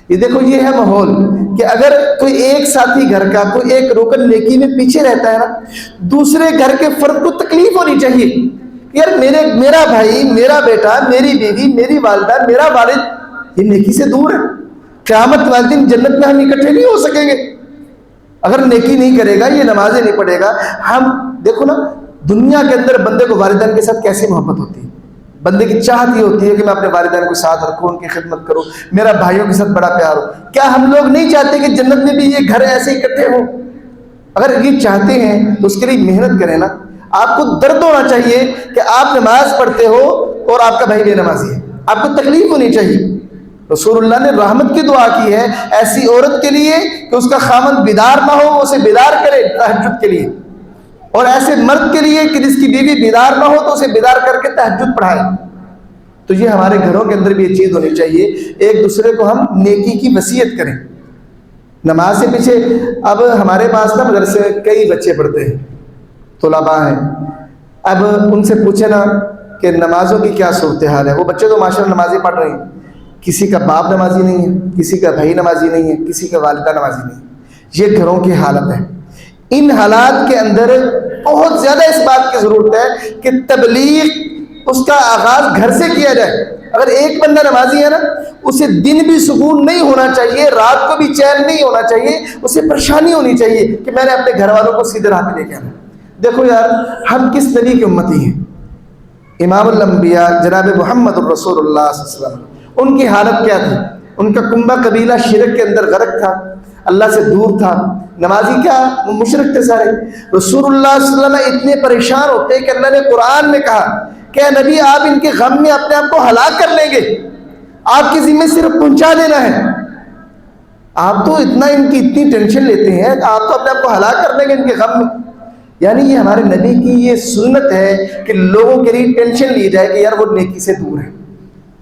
یہ دیکھو یہ ہے ماحول کہ اگر کوئی ایک ساتھی گھر کا، کوئی ایک رکن نیکی میں پیچھے رہتا ہے نا، دوسرے گھر کے فرد کو تکلیف ہونی چاہیے، یار میرا بھائی، میرا بیٹا، میری بیوی، میری والدہ، میرا والد یہ نیکی سے دور ہے، قیامت والے دن جنت میں ہم اکٹھے نہیں ہو سکیں گے اگر نیکی نہیں کرے گا، یہ نمازیں نہیں پڑھے گا۔ ہم دیکھو نا دنیا کے اندر بندے کو والدین کے ساتھ کیسی محبت ہوتی ہے، بندے کی چاہت یہ ہوتی ہے کہ میں اپنے والدین کو ساتھ رکھوں، ان کی خدمت کروں، میرا بھائیوں کے ساتھ بڑا پیار ہو۔ کیا ہم لوگ نہیں چاہتے کہ جنت میں بھی یہ گھر ایسے اکٹھے ہوں؟ اگر یہ چاہتے ہیں تو اس کے لیے محنت کریں نا. آپ کو درد ہونا چاہیے کہ آپ نماز پڑھتے ہو اور آپ کا بھائی بے نمازی ہے. آپ کو تکلیف ہونی چاہیے. رسول اللہ نے رحمت کی دعا کی ہے ایسی عورت کے لیے کہ اس کا خامند بیدار نہ ہو اسے بیدار کرے تہجد کے لیے, اور ایسے مرد کے لیے کہ جس کی بیوی بیدار نہ ہو تو اسے بیدار کر کے تہجد پڑھائے. تو یہ ہمارے گھروں کے اندر بھی یہ چیز ہونی چاہیے, ایک دوسرے کو ہم نیکی کی وصیت کریں. نماز سے پیچھے اب ہمارے پاس نا مدرسے میں کئی بچے پڑھتے ہیں, طلباء ہیں. اب ان سے پوچھے نا کہ نمازوں کی کیا صورتحال ہے. وہ بچے تو ماشاء اللہ نمازیں پڑھ رہے ہیں, کسی کا باپ نمازی نہیں ہے, کسی کا بھائی نمازی نہیں ہے, کسی کا والدہ نمازی نہیں ہے. یہ گھروں کی حالت ہے. ان حالات کے اندر بہت زیادہ اس بات کی ضرورت ہے کہ تبلیغ اس کا آغاز گھر سے کیا جائے. اگر ایک بندہ نمازی ہے نا, اسے دن بھی سکون نہیں ہونا چاہیے, رات کو بھی چین نہیں ہونا چاہیے, اسے پریشانی ہونی چاہیے کہ میں نے اپنے گھر والوں کو سیدھے راہ پہ لے کے آنا. دیکھو یار, ہم کس نبی کی امتی ہیں؟ امام الانبیاء جناب محمد الرسول اللہ صلی اللہ علیہ وسلم. ان کی حالت کیا تھی؟ ان کا کنبہ قبیلہ شرک کے اندر غرق تھا, اللہ سے دور تھا. نمازی کیا, وہ مشرک تھے سارے. رسول اللہ صلی اللہ علیہ وسلم اتنے پریشان ہوتے کہ اللہ نے قرآن میں کہا کہ اے نبی آپ ان کے غم میں اپنے آپ کو ہلاک کر لیں گے, آپ کی ذمہ صرف پہنچا دینا ہے. آپ تو اتنا ان کی اتنی ٹینشن لیتے ہیں, آپ تو اپنے آپ کو ہلاک کر لیں گے ان کے غم میں. یعنی یہ ہمارے نبی کی یہ سنت ہے کہ لوگوں کے لیے ٹینشن لی جائے کہ یار وہ نیکی سے دور ہے.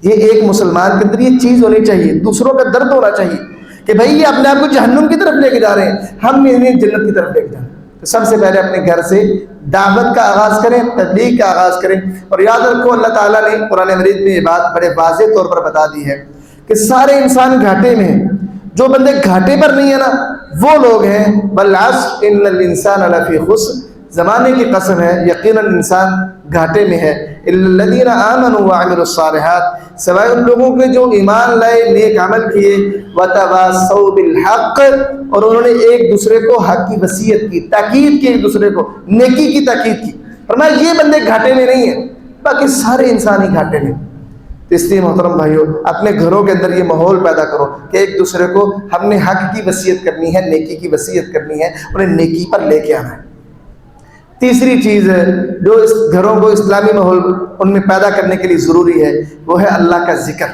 یہ ایک مسلمان کے اندر یہ چیز ہونی چاہیے, دوسروں کا درد ہونا چاہیے کہ بھائی یہ اپنے آپ کو جہنم کی طرف لے کے جا رہے ہیں, ہم انہیں جنت کی طرف لے کے جا رہے ہیں. تو سب سے پہلے اپنے گھر سے دعوت کا آغاز کریں, تبلیغ کا آغاز کریں. اور یاد رکھو اللہ تعالیٰ نے قرآن مجید میں یہ بات بڑے واضح طور پر بتا دی ہے کہ سارے انسان گھاٹے میں ہیں. جو بندے گھاٹے پر نہیں ہے نا وہ لوگ ہیں بالعصر ان الانسان لفی خسر, زمانے کی قسم ہے یقیناً انسان گھاٹے میں ہے. الذین آمنوا وعملوا الصالحات, سوائے ان لوگوں کے جو ایمان لائے, نیک عمل کیے, وتواصوا بالحق, اور انہوں نے ایک دوسرے کو حق کی وصیت کی, تاکید کی, ایک دوسرے کو نیکی کی تاکید کی. فرمایا یہ بندے گھاٹے میں نہیں ہیں, باقی سارے انسان ہی گھاٹے میں. تو اس لیے محترم بھائیو, اپنے گھروں کے اندر یہ ماحول پیدا کرو کہ ایک دوسرے کو ہم نے حق کی وصیت کرنی ہے, نیکی کی وصیت کرنی ہے, انہیں نیکی پر لے کے آنا ہے. تیسری چیز ہے جو اس گھروں کو اسلامی ماحول ان میں پیدا کرنے کے لیے ضروری ہے, وہ ہے اللہ کا ذکر.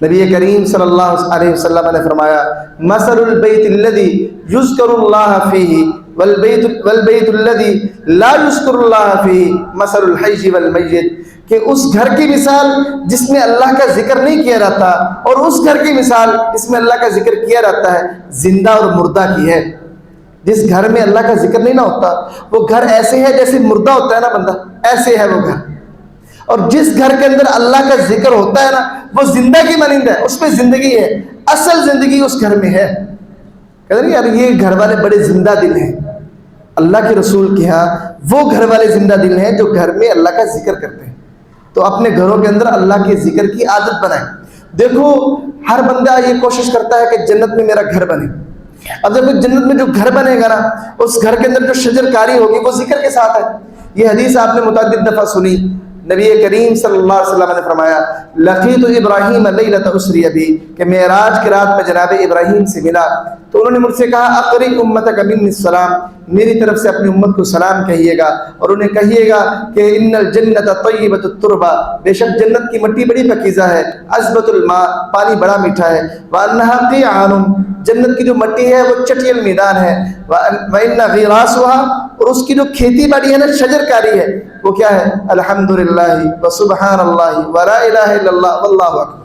نبی کریم صلی اللہ علیہ وسلم نے فرمایا مثل البیت الذی یذکر اللہ فیہ والبیت الذی لا یذکر اللہ فیہ مثل الحی والمیت, کہ اس گھر کی مثال جس میں اللہ کا ذکر نہیں کیا جاتا اور اس گھر کی مثال جس میں اللہ کا ذکر کیا جاتا ہے زندہ اور مردہ کی ہے. جس گھر میں اللہ کا ذکر نہیں نہ ہوتا وہ گھر ایسے ہے جیسے مردہ ہوتا ہے نا بندہ, ایسے ہے وہ گھر. اور جس گھر کے اندر اللہ کا ذکر ہوتا ہے نا وہ زندہ کی مانند ہے, اس میں زندگی ہے, اصل زندگی اس گھر میں ہے. کہتے ہیں یار یہ گھر والے بڑے زندہ دل ہیں. اللہ کے رسول کے ہاں وہ گھر والے زندہ دل ہیں جو گھر میں اللہ کا ذکر کرتے ہیں. تو اپنے گھروں کے اندر اللہ کے ذکر کی عادت بنائیں. دیکھو ہر بندہ یہ کوشش کرتا ہے کہ جنت میں میرا گھر بنے. اب دیکھو جنت میں جو گھر بنے گا نا اس گھر کے اندر جو شجر کاری ہوگی وہ ذکر کے ساتھ ہے. یہ حدیث آپ نے متعدد دفعہ سنی. نبی کریم صلی اللہ علیہ وسلم نے فرمایا لقیت ابراہیم لیلۃ اسری بی, کہ معراج کی رات میں جناب ابراہیم سے ملا تو انہوں نے مجھ سے کہا اقری امتک منی السلام, میری طرف سے اپنی امت کو سلام کہیے گا اور انہیں کہیے گا کہ ان الجنت طیبۃ التربہ, بے شک جنت کی مٹی بڑی پاکیزہ ہے, عذبۃ الماء, پانی بڑا میٹھا ہے, وانھا قیعان, جنت کی جو مٹی ہے وہ چٹیل میدان ہے, وان غراسها, اور اس کی جو کھیتی باڑی ہے نا شجر کاری ہے وہ کیا ہے الحمدللہ وسبحان اللہ ولا الہ الا اللہ واللہ اکبر.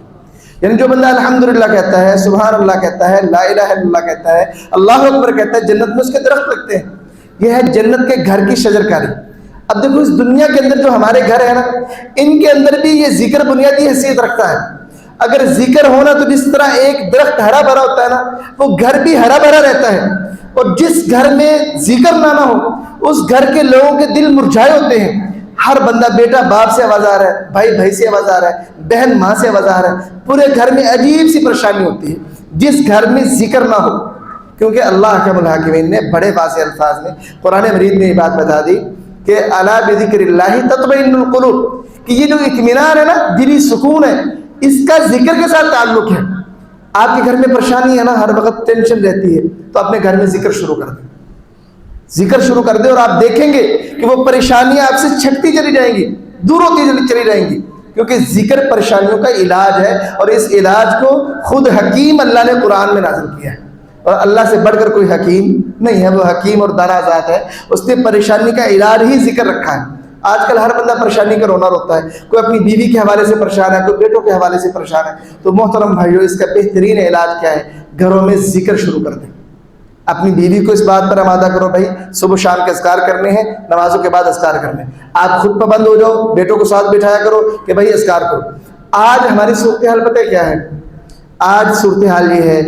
یعنی جو بندہ الحمدللہ کہتا ہے, سبحان اللہ کہتا ہے, لا الہ الا اللہ کہتا ہے, اللہ اکبر کہتا ہے, جنت میں اس کے درخت لگتے ہیں. یہ ہے جنت کے گھر کی شجر کاری. اب دیکھو اس دنیا کے اندر جو ہمارے گھر ہے نا ان کے اندر بھی یہ ذکر بنیادی حیثیت رکھتا ہے. اگر ذکر ہونا تو جس طرح ایک درخت ہرا بھرا ہوتا ہے نا وہ گھر بھی ہرا بھرا رہتا ہے. اور جس گھر میں ذکر نہ ہو اس گھر کے لوگوں کے دل مرجھائے ہوتے ہیں. ہر بندہ, بیٹا باپ سے آواز آ رہا ہے, بھائی بھائی سے آواز آ رہا ہے, بہن ماں سے آواز آ رہا ہے, پورے گھر میں عجیب سی پریشانی ہوتی ہے جس گھر میں ذکر نہ ہو. کیونکہ اللہ حکم الحاکمین نے بڑے واضح الفاظ میں قرآن مجید میں یہ بات بتا دی کہ الا بذکر اللہ تطمئن القلوب, کہ یہ جو اطمینان ہے نا, دلی سکون ہے, اس کا ذکر کے ساتھ تعلق ہے. آپ کے گھر میں پریشانی ہے نا, ہر وقت ٹینشن رہتی ہے, تو اپنے گھر میں ذکر شروع کر دیں. ذکر شروع کر دیں اور آپ دیکھیں گے کہ وہ پریشانیاں آپ سے چھٹتی چلی جائیں گی، دور ہوتی چلی جائیں گی، کیونکہ ذکر پریشانیوں کا علاج ہے، اور اس علاج کو خود حکیم اللہ نے قرآن میں نازل کیا ہے، اور اللہ سے بڑھ کر کوئی حکیم نہیں ہے، وہ حکیم اور دانا ذات ہے، اس نے پریشانی کا علاج ہی ذکر رکھا ہے۔ آج کل ہر بندہ پریشانی کا رونا روتا ہے، کوئی اپنی بیوی کے حوالے سے پریشان ہے، کوئی بیٹوں کے حوالے سے پریشان ہے، تو محترم بھائیو اس کا بہترین علاج کیا ہے؟ گھروں میں ذکر شروع کر دیں، اپنی بیوی کو اس بات پر آمادہ کرو، بھائی صبح شام کے اذکار کرنے ہیں، نمازوں کے بعد اذکار کرنے ہیں، آپ خود پابند ہو جاؤ، بیٹوں کو ساتھ بٹھایا کرو کہ بھائی اذکار کرو۔ آج ہماری صورتحال پتہ کیا ہے؟ آج صورتحال یہ ہے،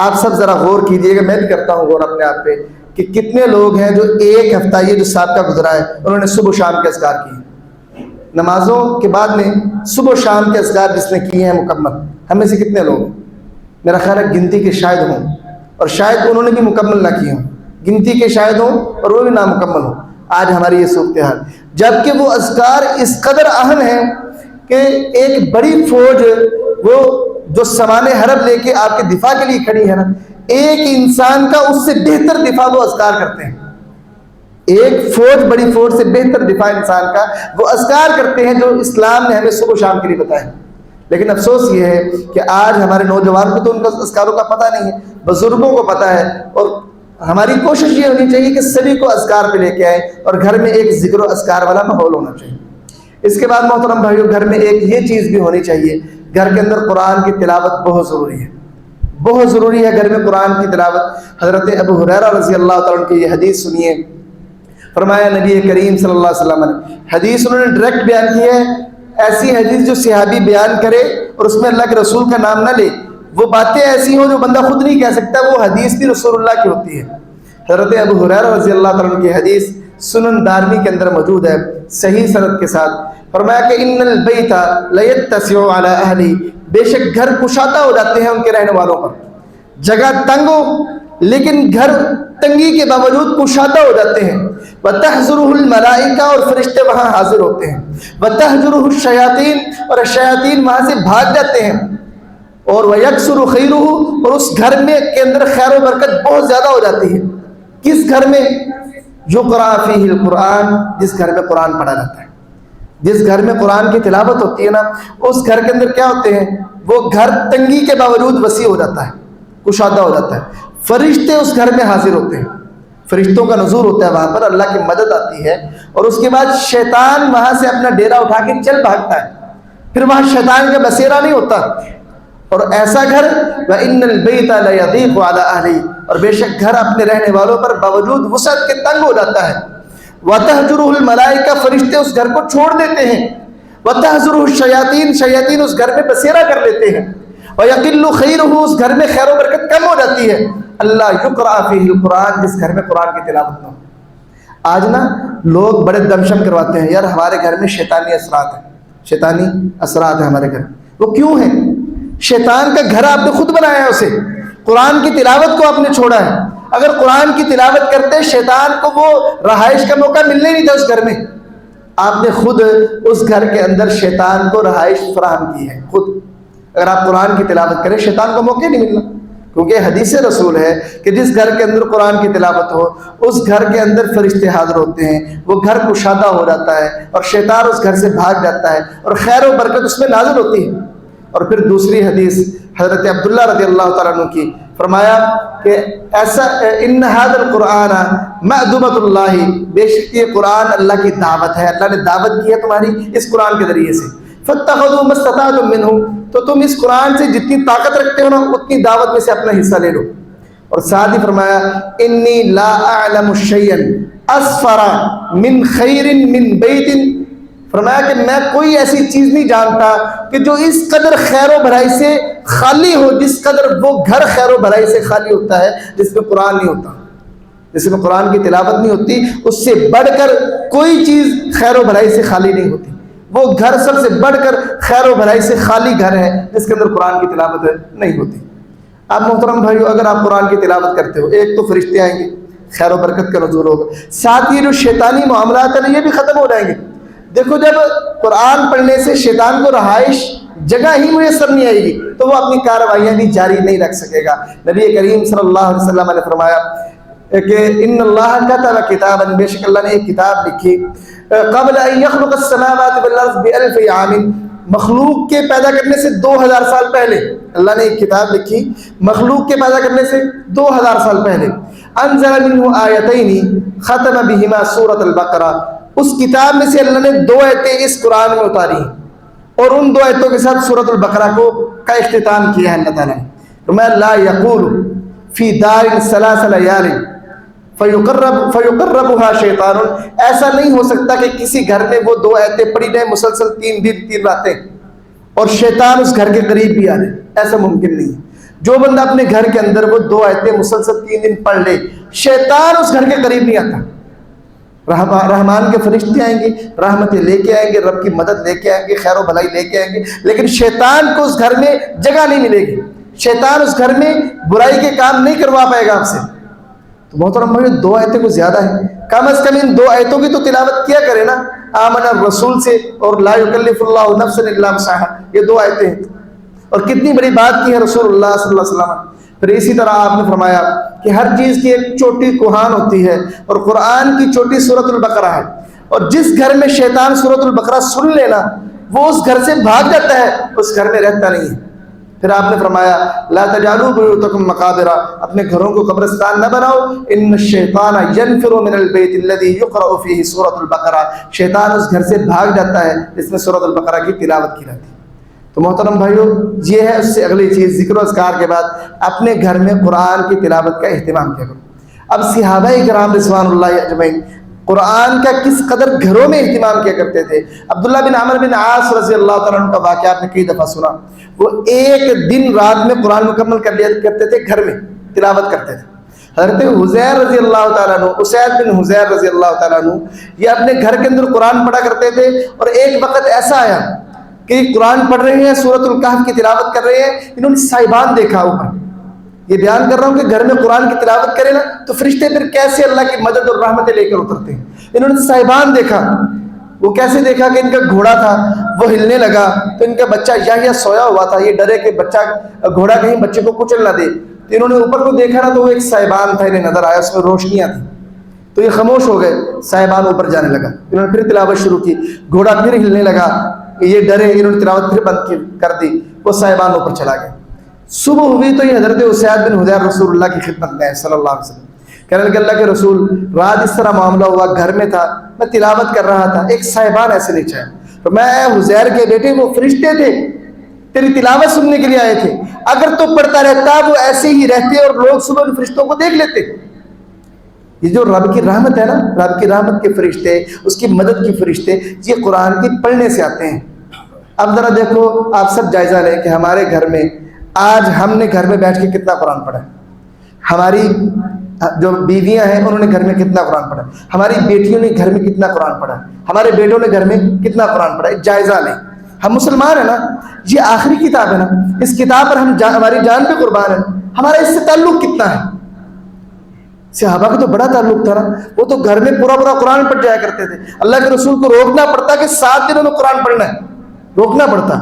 آپ سب ذرا غور کیجئے گا، میں بھی کرتا ہوں غور اپنے آپ پہ، کہ کتنے لوگ ہیں جو ایک ہفتہ یہ جو سابقہ گزرا ہے انہوں نے صبح شام کے اذکار کیے، نمازوں کے بعد میں صبح شام کے اذکار جس نے کیے ہیں مکمل، ہم میں سے کتنے لوگ ہیں؟ میرا خیال ہے گنتی کے شاید ہوں، اور شاید انہوں نے بھی مکمل نہ کی ہوں، گنتی کے شاید ہوں اور وہ بھی نامکمل ہوں۔ آج ہماری یہ صورتحال، جبکہ وہ اذکار اس قدر اہم ہیں کہ ایک بڑی فوج وہ جو سامان حرب لے کے آپ کے دفاع کے لیے کھڑی ہے نا، ایک انسان کا اس سے بہتر دفاع وہ اذکار کرتے ہیں، ایک فوج بڑی فوج سے بہتر دفاع انسان کا وہ اذکار کرتے ہیں جو اسلام نے ہمیں صبح و شام کے لیے بتایا۔ لیکن افسوس یہ ہے کہ آج ہمارے نوجوان کو تو ان کا اذکاروں کا پتہ نہیں ہے، بزرگوں کو پتہ ہے، اور ہماری کوشش یہ ہونی چاہیے کہ سبھی کو اذکار پہ لے کے آئے، اور گھر میں ایک ذکر و اذکار والا ماحول ہونا چاہیے۔ اس کے بعد محترم بھائیو، گھر میں ایک یہ چیز بھی ہونی چاہیے، گھر کے اندر قرآن کی تلاوت بہت ضروری ہے، بہت ضروری ہے گھر میں قرآن کی تلاوت۔ حضرت ابو ہریرہ رضی اللہ تعالیٰ عنہ کی یہ حدیث سنیے، فرمایا نبی کریم صلی اللہ علیہ وسلم نے حدیث انہوں نے ڈائریکٹ بیان کی ہے، ایسی حدیث جو صحابی بیان کرے اور اس میں اللہ کے رسول کا نام نہ لے، وہ باتیں ایسی ہوں جو بندہ خود نہیں کہہ سکتا، وہ حدیث بھی رسول اللہ کی ہوتی ہے۔ حضرت ابو ہریرہ رضی اللہ تعالیٰ عنہ کی حدیث سنن دارمی کے اندر موجود ہے صحیح سند کے ساتھ، فرمایا کہ ان البیت لیتسع علی اہلہ، بے شک گھر کشادہ ہو جاتے ہیں ان کے رہنے والوں پر، جگہ تنگ ہو لیکن گھر تنگی کے باوجود کشادہ ہو جاتے ہیں، وتحضرہ الملائکہ، اور فرشتے وہاں حاضر ہوتے ہیں، وتہجرہ الشیاطین، اور شیاطین وہاں سے بھاگ جاتے ہیں، اور ویکثر خیرہ، اور اس گھر میں کے اندر خیر و برکت بہت زیادہ ہو جاتی ہے۔ کس گھر میں؟ یقرأ فیہ القرآن، جس گھر میں قرآن پڑھا جاتا ہے، جس گھر میں قرآن کی تلاوت ہوتی ہے نا، اس گھر کے اندر کیا ہوتے ہیں؟ وہ گھر تنگی کے باوجود وسیع ہو جاتا ہے، کشادہ ہو جاتا ہے، فرشتے اس گھر میں حاضر ہوتے ہیں، فرشتوں کا نزول ہوتا ہے وہاں پر، اللہ کی مدد آتی ہے، اور اس کے بعد شیطان وہاں سے اپنا ڈیرا اٹھا کے چل بھاگتا ہے، پھر وہاں شیطان کا بسیرا نہیں ہوتا۔ اور ایسا گھر وَإِنَّ الْبَيْتَ لَيَضِيقُ عَلَىٰ أَهْلِهِ، اور بے شک گھر اپنے رہنے والوں پر باوجود وسعت کے تنگ ہو جاتا ہے۔ وَتَهْجُرُهُ الْمَلَائِكَةُ، فرشتے اس گھر کو چھوڑ دیتے ہیں، وَتَهْجُرُهُ الشَّيَاطِينُ، شیاطین اس گھر میں بسیرا کر لیتے ہیں، وَيَقِلُّ خَيْرُهُ، اس گھر میں خیر و برکت کم ہو جاتی ہے۔ اللہ یقرأ فیہ القرآن، جس گھر میں قرآن کی تلاوت نہ ہو۔ آج نا لوگ بڑے دمشم کرواتے ہیں، یار ہمارے گھر میں شیطانی اثرات ہیں، شیطانی اثرات ہیں ہمارے گھر، وہ کیوں ہیں؟ شیطان کا گھر آپ نے خود بنایا ہے، اسے قرآن کی تلاوت کو آپ نے چھوڑا ہے۔ اگر قرآن کی تلاوت کرتے شیطان کو وہ رہائش کا موقع ملنے نہیں تھا اس گھر میں، آپ نے خود اس گھر کے اندر شیطان کو رہائش فراہم کی ہے خود۔ اگر آپ قرآن کی تلاوت کریں شیطان کو موقع نہیں ملنا، کیونکہ حدیث رسول ہے کہ جس گھر کے اندر قرآن کی تلاوت ہو اس گھر کے اندر فرشتے حاضر ہوتے ہیں، وہ گھر کشادہ ہو جاتا ہے، اور شیطان اس گھر سے بھاگ جاتا ہے، اور خیر و برکت اس میں نازل ہوتی ہے۔ اور پھر دوسری حدیث حضرت عبداللہ رضی اللہ تعالیٰ عنہ کی، فرمایا کہ ایسا ان ھذا القرآن مأدبۃ اللہ، بے شک یہ قرآن اللہ کی دعوت ہے، اللہ نے دعوت کی ہے تمہاری اس قرآن کے ذریعے سے، فاتخذوا ما استطعتم منہ، تو تم اس قرآن سے جتنی طاقت رکھتے ہو نا اتنی دعوت میں سے اپنا حصہ لے لو۔ اور ساتھ ہی فرمایا انی لا اعلم شیئا اسفر من خیر من بیت، فرمایا کہ میں کوئی ایسی چیز نہیں جانتا کہ جو اس قدر خیر و بھلائی سے خالی ہو، جس قدر وہ گھر خیر و بھلائی سے خالی ہوتا ہے جس میں قرآن نہیں ہوتا، جس میں قرآن کی تلاوت نہیں ہوتی، اس سے بڑھ کر کوئی چیز خیر و بھلائی سے خالی نہیں ہوتی۔ وہ گھر سب سے بڑھ کر خیر و بھلائی سے خالی گھر ہے جس کے اندر قرآن کی تلاوت نہیں ہوتی۔ آپ محترم بھائیو، اگر آپ قرآن کی تلاوت کرتے ہو، ایک تو فرشتے آئیں گے، خیر و برکت کا نزول ہوگا، ساتھ ہی جو شیطانی معاملات ہیں یہ بھی ختم ہو جائیں گے۔ دیکھو جب قرآن پڑھنے سے شیطان کو رہائش جگہ ہی میسر نہیں آئے گی تو وہ اپنی کارروائیاں بھی جاری نہیں رکھ سکے گا۔ نبی کریم صلی اللہ علیہ وسلم نے فرمایا کہ ان اللہ کتب کتابا، بے شک اللہ نے ایک کتاب لکھی، قبل ان یخلق السماوات والارض بألف عام، مخلوق کے پیدا کرنے سے 2000 سال پہلے اللہ نے ایک کتاب لکھی، مخلوق کے پیدا کرنے سے 2000 سال پہلے، انزل منہ آیتین ختم بہما سورۃ البقرہ، اس کتاب میں سے اللہ نے 2 آیتیں اس قرآن میں اتاری ہیں اور ان 2 آیتوں کے ساتھ سورۃ البقرہ کا اختتام کیا ہے اللہ تعالیٰ نے۔ فرمایا لا یقول فی دار ثلاث لیال فیقربها شیطان، ایسا نہیں ہو سکتا کہ کسی گھر میں وہ 2 آیتیں پڑھی جائیں مسلسل 3 دن 3 راتیں اور شیطان اس گھر کے قریب بھی آ جائے، ایسا ممکن نہیں ہے۔ جو بندہ اپنے گھر کے اندر وہ 2 آیتیں مسلسل 3 دن پڑھ لے، شیطان اس گھر کے قریب نہیں آتا۔ رحمان کے فرشتے آئیں گے، رحمتیں لے کے آئیں گے، رب کی مدد لے کے آئیں گے، خیر و بھلائی لے کے آئیں گے، لیکن شیطان کو اس گھر میں جگہ نہیں ملے گی، شیطان اس گھر میں برائی کے کام نہیں کروا پائے گا آپ سے۔ تو محترم بھائی 2 آیتیں کو زیادہ ہے، کم از کم ان 2 آیتوں کی تو تلاوت کیا کرے نا، آمن الرسول سے اور لا یکلف اللہ نفسا الا وسعها، یہ 2 آیتیں ہیں، اور کتنی بڑی بات کی ہے رسول اللہ صلی اللہ علیہ وسلم۔ پھر اسی طرح آپ نے فرمایا کہ ہر چیز کی ایک چھوٹی کوہان ہوتی ہے اور قرآن کی چھوٹی سورۃ البقرہ ہے، اور جس گھر میں شیطان سورۃ البقرہ سن لینا وہ اس گھر سے بھاگ جاتا ہے، اس گھر میں رہتا نہیں ہے۔ پھر آپ نے فرمایا لا تجعلوا بیوتکم مقابر، اپنے گھروں کو قبرستان نہ بناؤ، ان الشیطان ینفر من البیت الذی یقرأ فیہ سورۃ البقرہ، شیطان اس گھر سے بھاگ جاتا ہے جس میں سورۃ البقرہ کی تلاوت کی جاتی ہے۔ تو محترم بھائیو یہ ہے اس سے اگلی چیز، ذکر و اذکار کے بعد اپنے گھر میں قرآن کی تلاوت کا اہتمام کیا کرو۔ اب صحابہ کرام رضوان اللہ اجمعین قرآن کا کس قدر گھروں میں اہتمام کیا کرتے تھے۔ عبداللہ بن عمرو بن عاص رضی اللہ تعالیٰ عنہ کا واقعہ آپ نے کئی دفعہ سنا، وہ ایک دن رات میں قرآن مکمل کر لیا کرتے تھے، گھر میں تلاوت کرتے تھے۔ حضرت حزیر رضی اللہ تعالیٰ عنہ، اسید بن حزیر رضی اللہ تعالیٰ عنہ، یہ اپنے گھر کے اندر قرآن پڑھا کرتے تھے، اور ایک وقت ایسا آیا کہ قرآن پڑھ رہے ہیں، سورۃ الکہف کی تلاوت کر رہے ہیں، انہوں نے صاحبان دیکھا اوپر۔ یہ بیان کر رہا ہوں کہ گھر میں قرآن کی تلاوت کرے نا تو فرشتے پھر کیسے اللہ کی مدد اور رحمتیں لے کر اترتے ہیں۔ انہوں نے صاحبان دیکھا، وہ کیسے دیکھا کہ ان کا گھوڑا تھا وہ ہلنے لگا تو ان کا بچہ یا سویا ہوا تھا، یہ ڈرے کہ بچہ گھوڑا کہیں بچے کو کچل نہ دے، تو انہوں نے اوپر کو دیکھا نا تو وہ ایک صاحبان تھا، انہیں نظر آیا، اس میں روشنیاں تھیں، تو یہ خاموش ہو گئے، صاحبان اوپر جانے لگا، انہوں نے پھر تلاوت شروع کی، گھوڑا پھر ہلنے لگا، یہ ڈرے، انہوں نے تلاوت پھر بند کر دی، وہ صاحبان اوپر چلا گئے۔ صبح ہوئی تو یہ حضرت اسید بن حضیر رسول اللہ کی خدمت میں صلی اللہ علیہ وسلم، کہنے لگے اللہ کے رسول رات اس طرح معاملہ ہوا، گھر میں تھا، میں تلاوت کر رہا تھا، ایک صاحبان ایسے نیچے آئے، تو میں اے حزیر کے بیٹے وہ فرشتے تھے تیری تلاوت سننے کے لیے آئے تھے، اگر تو پڑھتا رہتا وہ ایسے ہی رہتے اور لوگ صبح ان فرشتوں کو دیکھ لیتے۔ یہ جو رب کی رحمت ہے نا، رب کی رحمت کے فرشتے، اس کی مدد کے فرشتے، یہ قرآن کی پڑھنے سے آتے ہیں۔ اب ذرا دیکھو آپ سب جائزہ لیں کہ ہمارے گھر میں آج ہم نے گھر میں بیٹھ کے کتنا قرآن پڑھا ہے، ہماری جو بیویاں ہیں انہوں نے گھر میں کتنا قرآن پڑھا، ہماری بیٹیوں نے گھر میں کتنا قرآن پڑھا، ہمارے بیٹوں نے گھر میں کتنا قرآن پڑھا، جائزہ لیں۔ ہم مسلمان ہیں نا، یہ آخری کتاب ہے نا، اس کتاب پر ہماری جان پہ قربان ہے، ہمارا اس سے تعلق کتنا ہے؟ صحابہ کا تو بڑا تعلق تھا نا، وہ تو گھر میں پورا قرآن پڑھ جایا کرتے تھے، اللہ کے رسول کو روکنا پڑتا کہ 7 دنوں میں قرآن پڑھنا ہے، روکنا پڑتا۔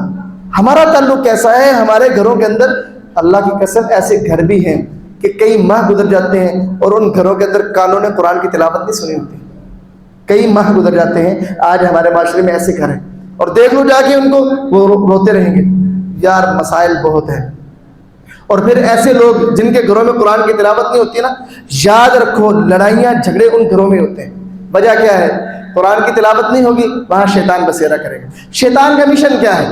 ہمارا تعلق کیسا ہے؟ ہمارے گھروں کے اندر اللہ کی قسم ایسے گھر بھی ہیں کہ کئی ماہ گزر جاتے ہیں اور ان گھروں کے اندر کانوں نے قرآن کی تلاوت نہیں سنی ہوتی، کئی ماہ گزر جاتے ہیں۔ آج ہمارے معاشرے میں ایسے گھر ہیں، اور دیکھ لو جا کے ان کو، وہ روتے رہیں گے، یار مسائل بہت ہیں۔ اور پھر ایسے لوگ جن کے گھروں میں قرآن کی تلاوت نہیں ہوتی نا، یاد رکھو لڑائیاں جھگڑے ان گھروں میں ہوتے ہیں۔ وجہ کیا ہے؟ قرآن کی تلاوت نہیں ہوگی، وہاں شیطان بسیرا کرے گا۔ شیطان کا مشن کیا ہے؟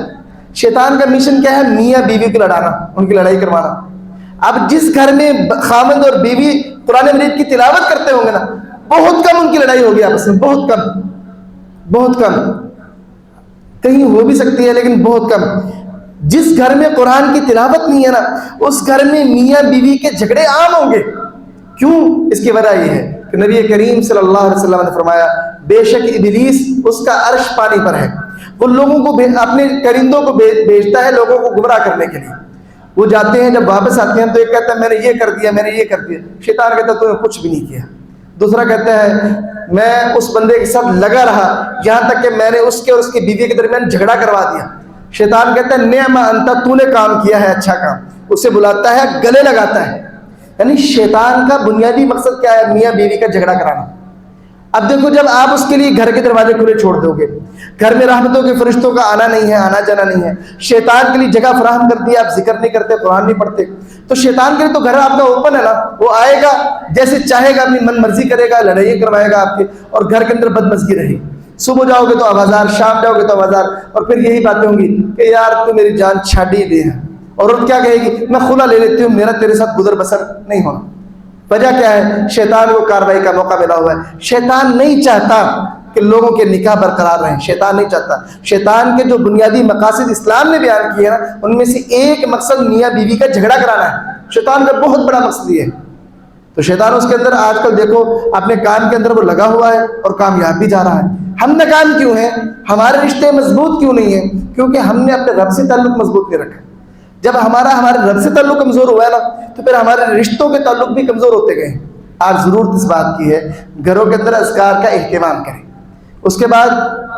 شیطان کا مشن کیا ہے؟ میاں بیوی کو لڑانا، ان کی لڑائی کروانا۔ اب جس گھر میں خاوند اور بیوی قرآن مجید کی تلاوت کرتے ہوں گے نا، بہت کم ان کی لڑائی ہوگی آپس میں، بہت کم، کہیں ہو بھی سکتی ہے لیکن بہت کم۔ جس گھر میں قرآن کی تلاوت نہیں ہے نا، اس گھر میں میاں بیوی کے جھگڑے عام ہوں گے۔ کیوں؟ اس کی وجہ یہ ہے کہ نبی کریم صلی اللہ علیہ وسلم نے فرمایا بے شک ابلیس اس کا عرش پانی پر ہے، وہ لوگوں کو اپنے کرندوں کو بھیجتا ہے لوگوں کو گمراہ کرنے کے لیے۔ وہ جاتے ہیں، جب واپس آتے ہیں تو ایک کہتا ہے میں نے یہ کر دیا، میں نے یہ کر دیا، شیطان کہتا ہے تو نے کچھ بھی نہیں کیا۔ دوسرا کہتا ہے میں اس بندے کے ساتھ لگا رہا یہاں تک کہ میں نے اس کے اور اس کی بیوی کے درمیان جھگڑا کروا دیا۔ شیطان کہتا ہے نعم انت، تو نے کام کیا ہے اچھا کام، اسے بلاتا ہے گلے لگاتا ہے، یعنی شیطان کا بنیادی مقصد کیا ہے؟ میاں بیوی کا جھگڑا کرانا۔ اب دیکھو جب آپ اس کے لیے گھر کے دروازے کھلے چھوڑ دو گے، گھر میں رحمتوں کے فرشتوں کا آنا نہیں ہے، آنا جانا نہیں ہے، شیطان کے لیے جگہ فراہم کر دی، آپ ذکر نہیں کرتے، قرآن نہیں پڑھتے، تو شیطان کے لیے تو گھر آپ کا اوپن ہے نا، وہ آئے گا جیسے چاہے گا، اپنی من مرضی کرے گا، لڑائی کروائے گا آپ کے، اور گھر کے اندر بدمزگی رہے۔ صبح جاؤ گے تو آوازار، شام جاؤ گے تو آوازار، اور پھر یہی باتیں ہوں گی کہ یار تو میری جان چھاڑ ہی دے، اور وہ کیا کہے گی؟ میں خلا لے لیتی ہوں، میرا تیرے ساتھ گزر بسر نہیں ہونا۔ وجہ کیا ہے؟ شیطان کو کاروائی کا موقع ملا ہوا ہے۔ شیطان نہیں چاہتا کہ لوگوں کے نکاح برقرار رہیں، شیطان نہیں چاہتا۔ شیطان کے جو بنیادی مقاصد اسلام نے بیان کیے ہیں نا، ان میں سے ایک مقصد میاں بیوی کا جھگڑا کرانا ہے۔ شیطان کا بہت بڑا مقصد یہ ہے۔ تو شیطان اس کے اندر آج کل دیکھو اپنے کام کے اندر وہ لگا ہوا ہے اور کامیاب بھی جا رہا ہے۔ ہم ناکام کیوں ہیں؟ ہمارے رشتے مضبوط کیوں نہیں ہیں؟ کیونکہ ہم نے اپنے رب سے تعلق مضبوط نہیں رکھا۔ جب ہمارے رب سے تعلق کمزور ہوا ہے نا، تو پھر ہمارے رشتوں کے تعلق بھی کمزور ہوتے گئے۔ آپ ضرورت اس بات کی ہے گھروں کے اندر اذکار کا اہتمام کریں، اس کے بعد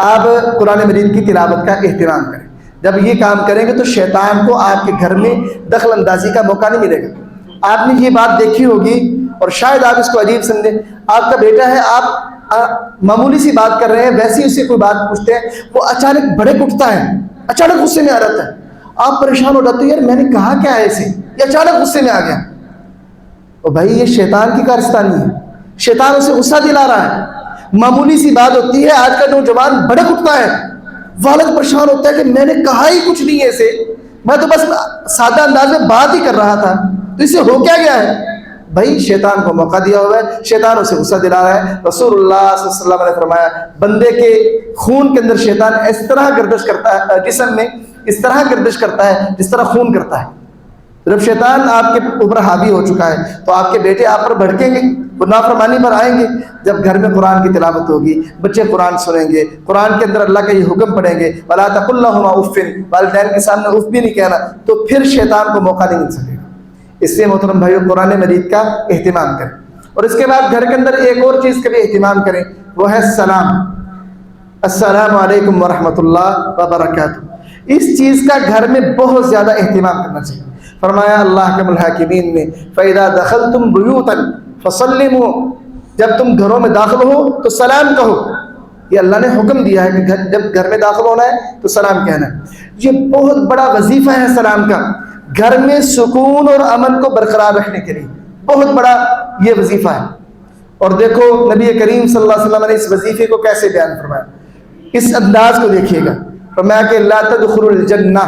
آپ قرآن مجید کی تلاوت کا اہتمام کریں۔ جب یہ کام کریں گے تو شیطان کو آپ کے گھر میں دخل اندازی کا موقع نہیں ملے گا۔ آپ نے یہ بات دیکھی ہوگی اور شاید آپ اس کو عجیب سمجھیں، آپ کا بیٹا ہے، آپ معمولی سی بات کر رہے ہیں، ویسے ہی اسے کوئی بات پوچھتے ہیں، وہ اچانک بھڑک اٹھتا ہے، اچانک غصے میں آ جاتا ہے، آپ پریشان ہو جاتے ہیں، یار میں نے کہا کیا ہے اسے، یہ اچانک غصے میں آ گیا۔ اور بھائی یہ شیطان کی کارستانی ہے، شیطان اسے غصہ دلا رہا ہے۔ معمولی سی بات ہوتی ہے، آج کا نوجوان بھڑک اٹھتا ہے، والد پریشان ہوتا ہے کہ میں نے کہا ہی کچھ نہیں ہے اسے، میں تو بس سادہ انداز میں بات ہی کر رہا تھا، تو اسے ہو کیا گیا ہے؟ بھائی شیطان کو موقع دیا ہوا ہے، شیطان اسے غصہ دلا رہا ہے۔ رسول اللہ صلی اللہ علیہ وسلم نے فرمایا بندے کے خون کے اندر شیطان اس طرح گردش کرتا ہے، جسم میں اس طرح گردش کرتا ہے جس طرح خون کرتا ہے۔ جب شیطان آپ کے اوپر حاوی ہو چکا ہے تو آپ کے بیٹے آپ پر بھڑکیں گے، وہ نافرمانی پر آئیں گے۔ جب گھر میں قرآن کی تلاوت ہوگی، بچے قرآن سنیں گے، قرآن کے اندر اللہ کا یہ حکم پڑھیں گے، وَلَا تَقُلْ لَهُمَا اُفٍّ، والدین کے سامنے اف بھی نہیں کہنا، تو پھر شیطان کو موقع نہیں مل سکے گا۔ اس لیے محترم بھائیو قرآن مجید کا اہتمام کریں، اور اس کے بعد گھر کے اندر ایک اور چیز کا بھی اہتمام کریں، وہ ہے سلام۔ السلام علیکم ورحمۃ اللہ وبرکاتہ۔ اس چیز کا گھر میں بہت زیادہ اہتمام کرنا چاہیے۔ فرمایا اللہ کے الحاکمین میں فَإِذَا دَخَلْتُمْ بُيُوتًا فَسَلِّمُوا، جب تم گھروں میں داخل ہو تو سلام کہو۔ یہ اللہ نے حکم دیا ہے کہ جب گھر میں داخل ہونا ہے تو سلام کہنا ہے۔ یہ بہت بڑا وظیفہ ہے سلام کا، گھر میں سکون اور امن کو برقرار رکھنے کے لیے بہت بڑا یہ وظیفہ ہے۔ اور دیکھو نبی کریم صلی اللہ علیہ وسلم نے اس وظیفے کو کیسے بیان فرمایا، اس انداز کو دیکھیے گا۔ فرمایا کہ لا تدخلوا الجنہ،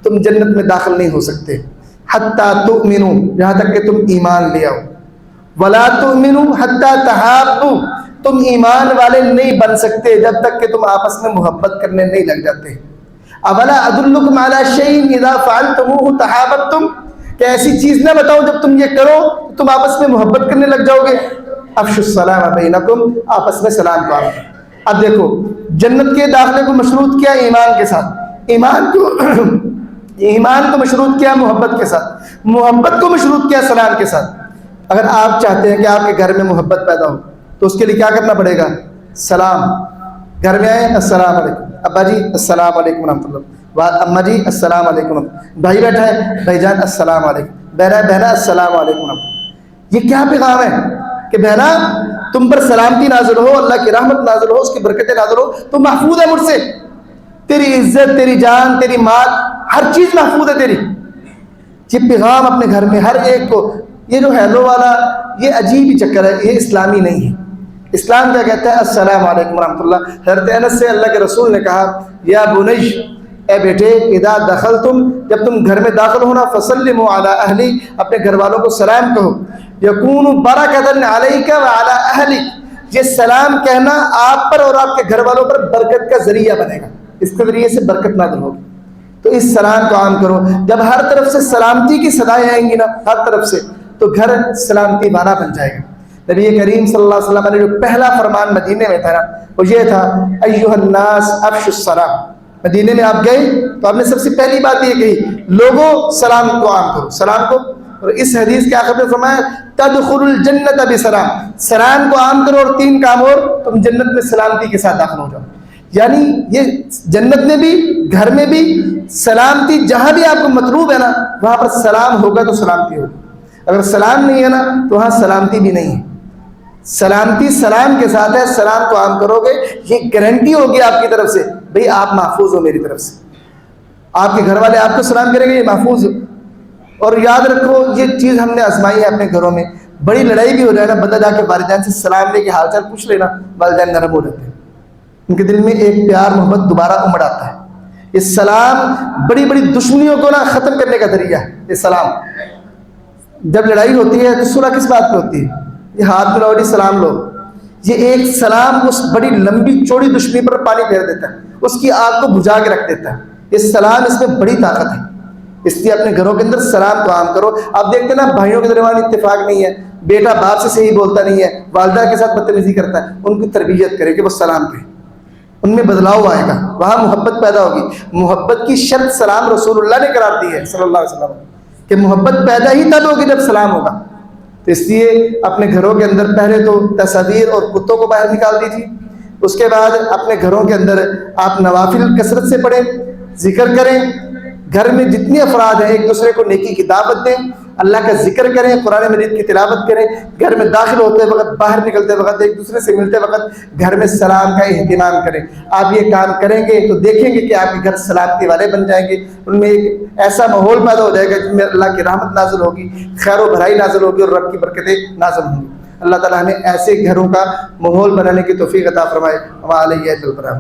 تم جنت میں داخل نہیں ہو سکتے، حتیٰ تؤمنوا، یہاں تک کہ تم ایمان لے آؤ، ولا تؤمنوا حتیٰ تحابوا، تم ایمان والے نہیں بن سکتے جب تک کہ تم آپس میں محبت کرنے نہیں لگ جاتے۔ اولا ادلکم علی شیء اذا فعلتموه تحاببتم، کہ ایسی چیز نہ بتاؤں جب تم یہ کرو تو تم آپس میں محبت کرنے لگ جاؤ گے۔ افشوا السلام بینکم، آپس میں سلام کو آؤ۔ اب دیکھو جنت کے داخلے کو مشروط کیا ایمان کے ساتھ، ایمان کو مشروط کیا محبت کے ساتھ، محبت کو مشروط کیا سلام کے ساتھ۔ اگر آپ چاہتے ہیں کہ آپ کے گھر میں محبت پیدا ہو تو اس کے لیے کیا کرنا پڑے گا؟ سلام۔ گھر میں آئے السلام علیکم، ابا جی السلام علیکم ورحمۃ اللہ، اماں جی السلام علیکم، بھائی بیٹھا ہے بھائی جان السلام علیکم، بہنا السلام علیکم ورحمۃ اللہ۔ یہ کیا پیغام ہے کہ بہنا تم پر سلامتی نازل ہو، اللہ کی رحمت نازل ہو، اس کی برکتیں نازل ہو، تو محفوظ ہے مجھ سے، تیری عزت، تیری جان، تیری مال، ہر چیز محفوظ ہے تیری۔ یہ پیغام اپنے گھر میں ہر ایک کو، یہ جو ہیلو والا یہ عجیب ہی چکر ہے، یہ اسلامی نہیں ہے۔ اسلام کیا کہتا ہے؟ السلام علیکم ورحمۃ اللہ۔ حضرت انس سے اللہ کے رسول نے کہا یا بنی، اے بیٹے، اذا دخلتم، جب تم گھر میں داخل ہونا، فسلموا علی اہلی، اپنے گھر والوں کو سلام کہو، یکون برکۃ علیک وعلی اہلک، یہ سلام کہنا آپ پر اور آپ کے گھر والوں پر برکت کا ذریعہ بنے گا، اس کے ذریعے سے برکت نازل ہوگی۔ تو اس سلام کو عام کرو۔ جب ہر طرف سے سلامتی کی صدائیں آئیں گی نا، ہر طرف سے، تو گھر سلامتی والا بن جائے گا۔ نبی کریم صلی اللہ علیہ وسلم نے جو پہلا فرمان مدینے میں تھا نا، وہ یہ تھا ایھا الناس افشوا السلام۔ مدینے میں آپ گئے تو آپ نے سب سے پہلی بات یہ کہی، لوگوں سلام کو عام کرو، سلام کو۔ اور اس حدیث کے آخر میں فرمایا تدخلوا الجنۃ بسلام، سلام کو عام کرو اور تین کام اور، تم جنت میں سلامتی کے ساتھ داخل ہو جاؤ۔ یعنی یہ جنت میں بھی گھر میں بھی سلامتی، جہاں بھی آپ کو مطلوب ہے نا وہاں پر سلام ہوگا تو سلامتی ہوگی۔ اگر سلام نہیں ہے نا تو وہاں سلامتی بھی نہیں ہے. سلامتی سلام کے ساتھ ہے. سلام کو عام کرو گے یہ گارنٹی ہوگی آپ کی طرف سے بھئی آپ محفوظ ہو میری طرف سے. آپ کے گھر والے آپ کو سلام کریں گے یہ محفوظ ہو. اور یاد رکھو یہ چیز ہم نے آزمائی ہے اپنے گھروں میں. بڑی لڑائی بھی ہو جائے نا بندہ جا کے والدین سے سلام لے کے حال چال پوچھ لینا, والدین نرم ہو جاتے ہیں, ان کے دل میں ایک پیار محبت دوبارہ امڑ آتا ہے. یہ سلام بڑی بڑی دشمنیوں کو نا ختم کرنے کا ذریعہ ہے. یہ سلام جب لڑائی ہوتی ہے تو صلح کس بات پہ ہوتی ہے؟ یہ ہاتھ ملاؤ جی سلام لو. یہ ایک سلام اس بڑی لمبی چوڑی دشمنی پر پانی پھیر دیتا ہے, اس کی آگ کو بجھا کے رکھ دیتا ہے. یہ سلام اس میں بڑی طاقت ہے. اس لیے اپنے گھروں کے اندر سلام کو عام کرو. آپ دیکھتے ہیں نا بھائیوں کے درمیان اتفاق نہیں ہے, بیٹا باپ سے صحیح بولتا نہیں ہے, والدہ کے ساتھ بدتمیزی کرتا ہے. ان کی تربیت کرے کہ وہ سلام کہیں, ان میں بدلاؤ آئے گا, وہاں محبت پیدا ہوگی. محبت کی شرط سلام رسول اللہ نے قرار دی ہے صلی اللہ علیہ وسلم کہ محبت پیدا ہی تب ہوگی جب سلام ہوگا. تو اس لیے اپنے گھروں کے اندر پہلے تو تصاویر اور کتوں کو باہر نکال دیجیے. اس کے بعد اپنے گھروں کے اندر آپ نوافل کثرت سے پڑھیں, ذکر کریں. گھر میں جتنے افراد ہیں ایک دوسرے کو نیکی کی دعوت دیں, اللہ کا ذکر کریں, قرآن مجید کی تلاوت کریں. گھر میں داخل ہوتے وقت باہر نکلتے وقت ایک دوسرے سے ملتے وقت گھر میں سلام کا اہتمام کریں. آپ یہ کام کریں گے تو دیکھیں گے کہ آپ کے گھر سلامتی والے بن جائیں گے. ان میں ایک ایسا ماحول پیدا ہو جائے گا جس میں اللہ کی رحمت نازل ہوگی, خیر و بھلائی نازل ہوگی اور رب کی برکتیں نازل ہوں گی. اللہ تعالیٰ ہمیں ایسے گھروں کا ماحول بنانے کی توفیق عطا فرمائے. وعلیہ السلام.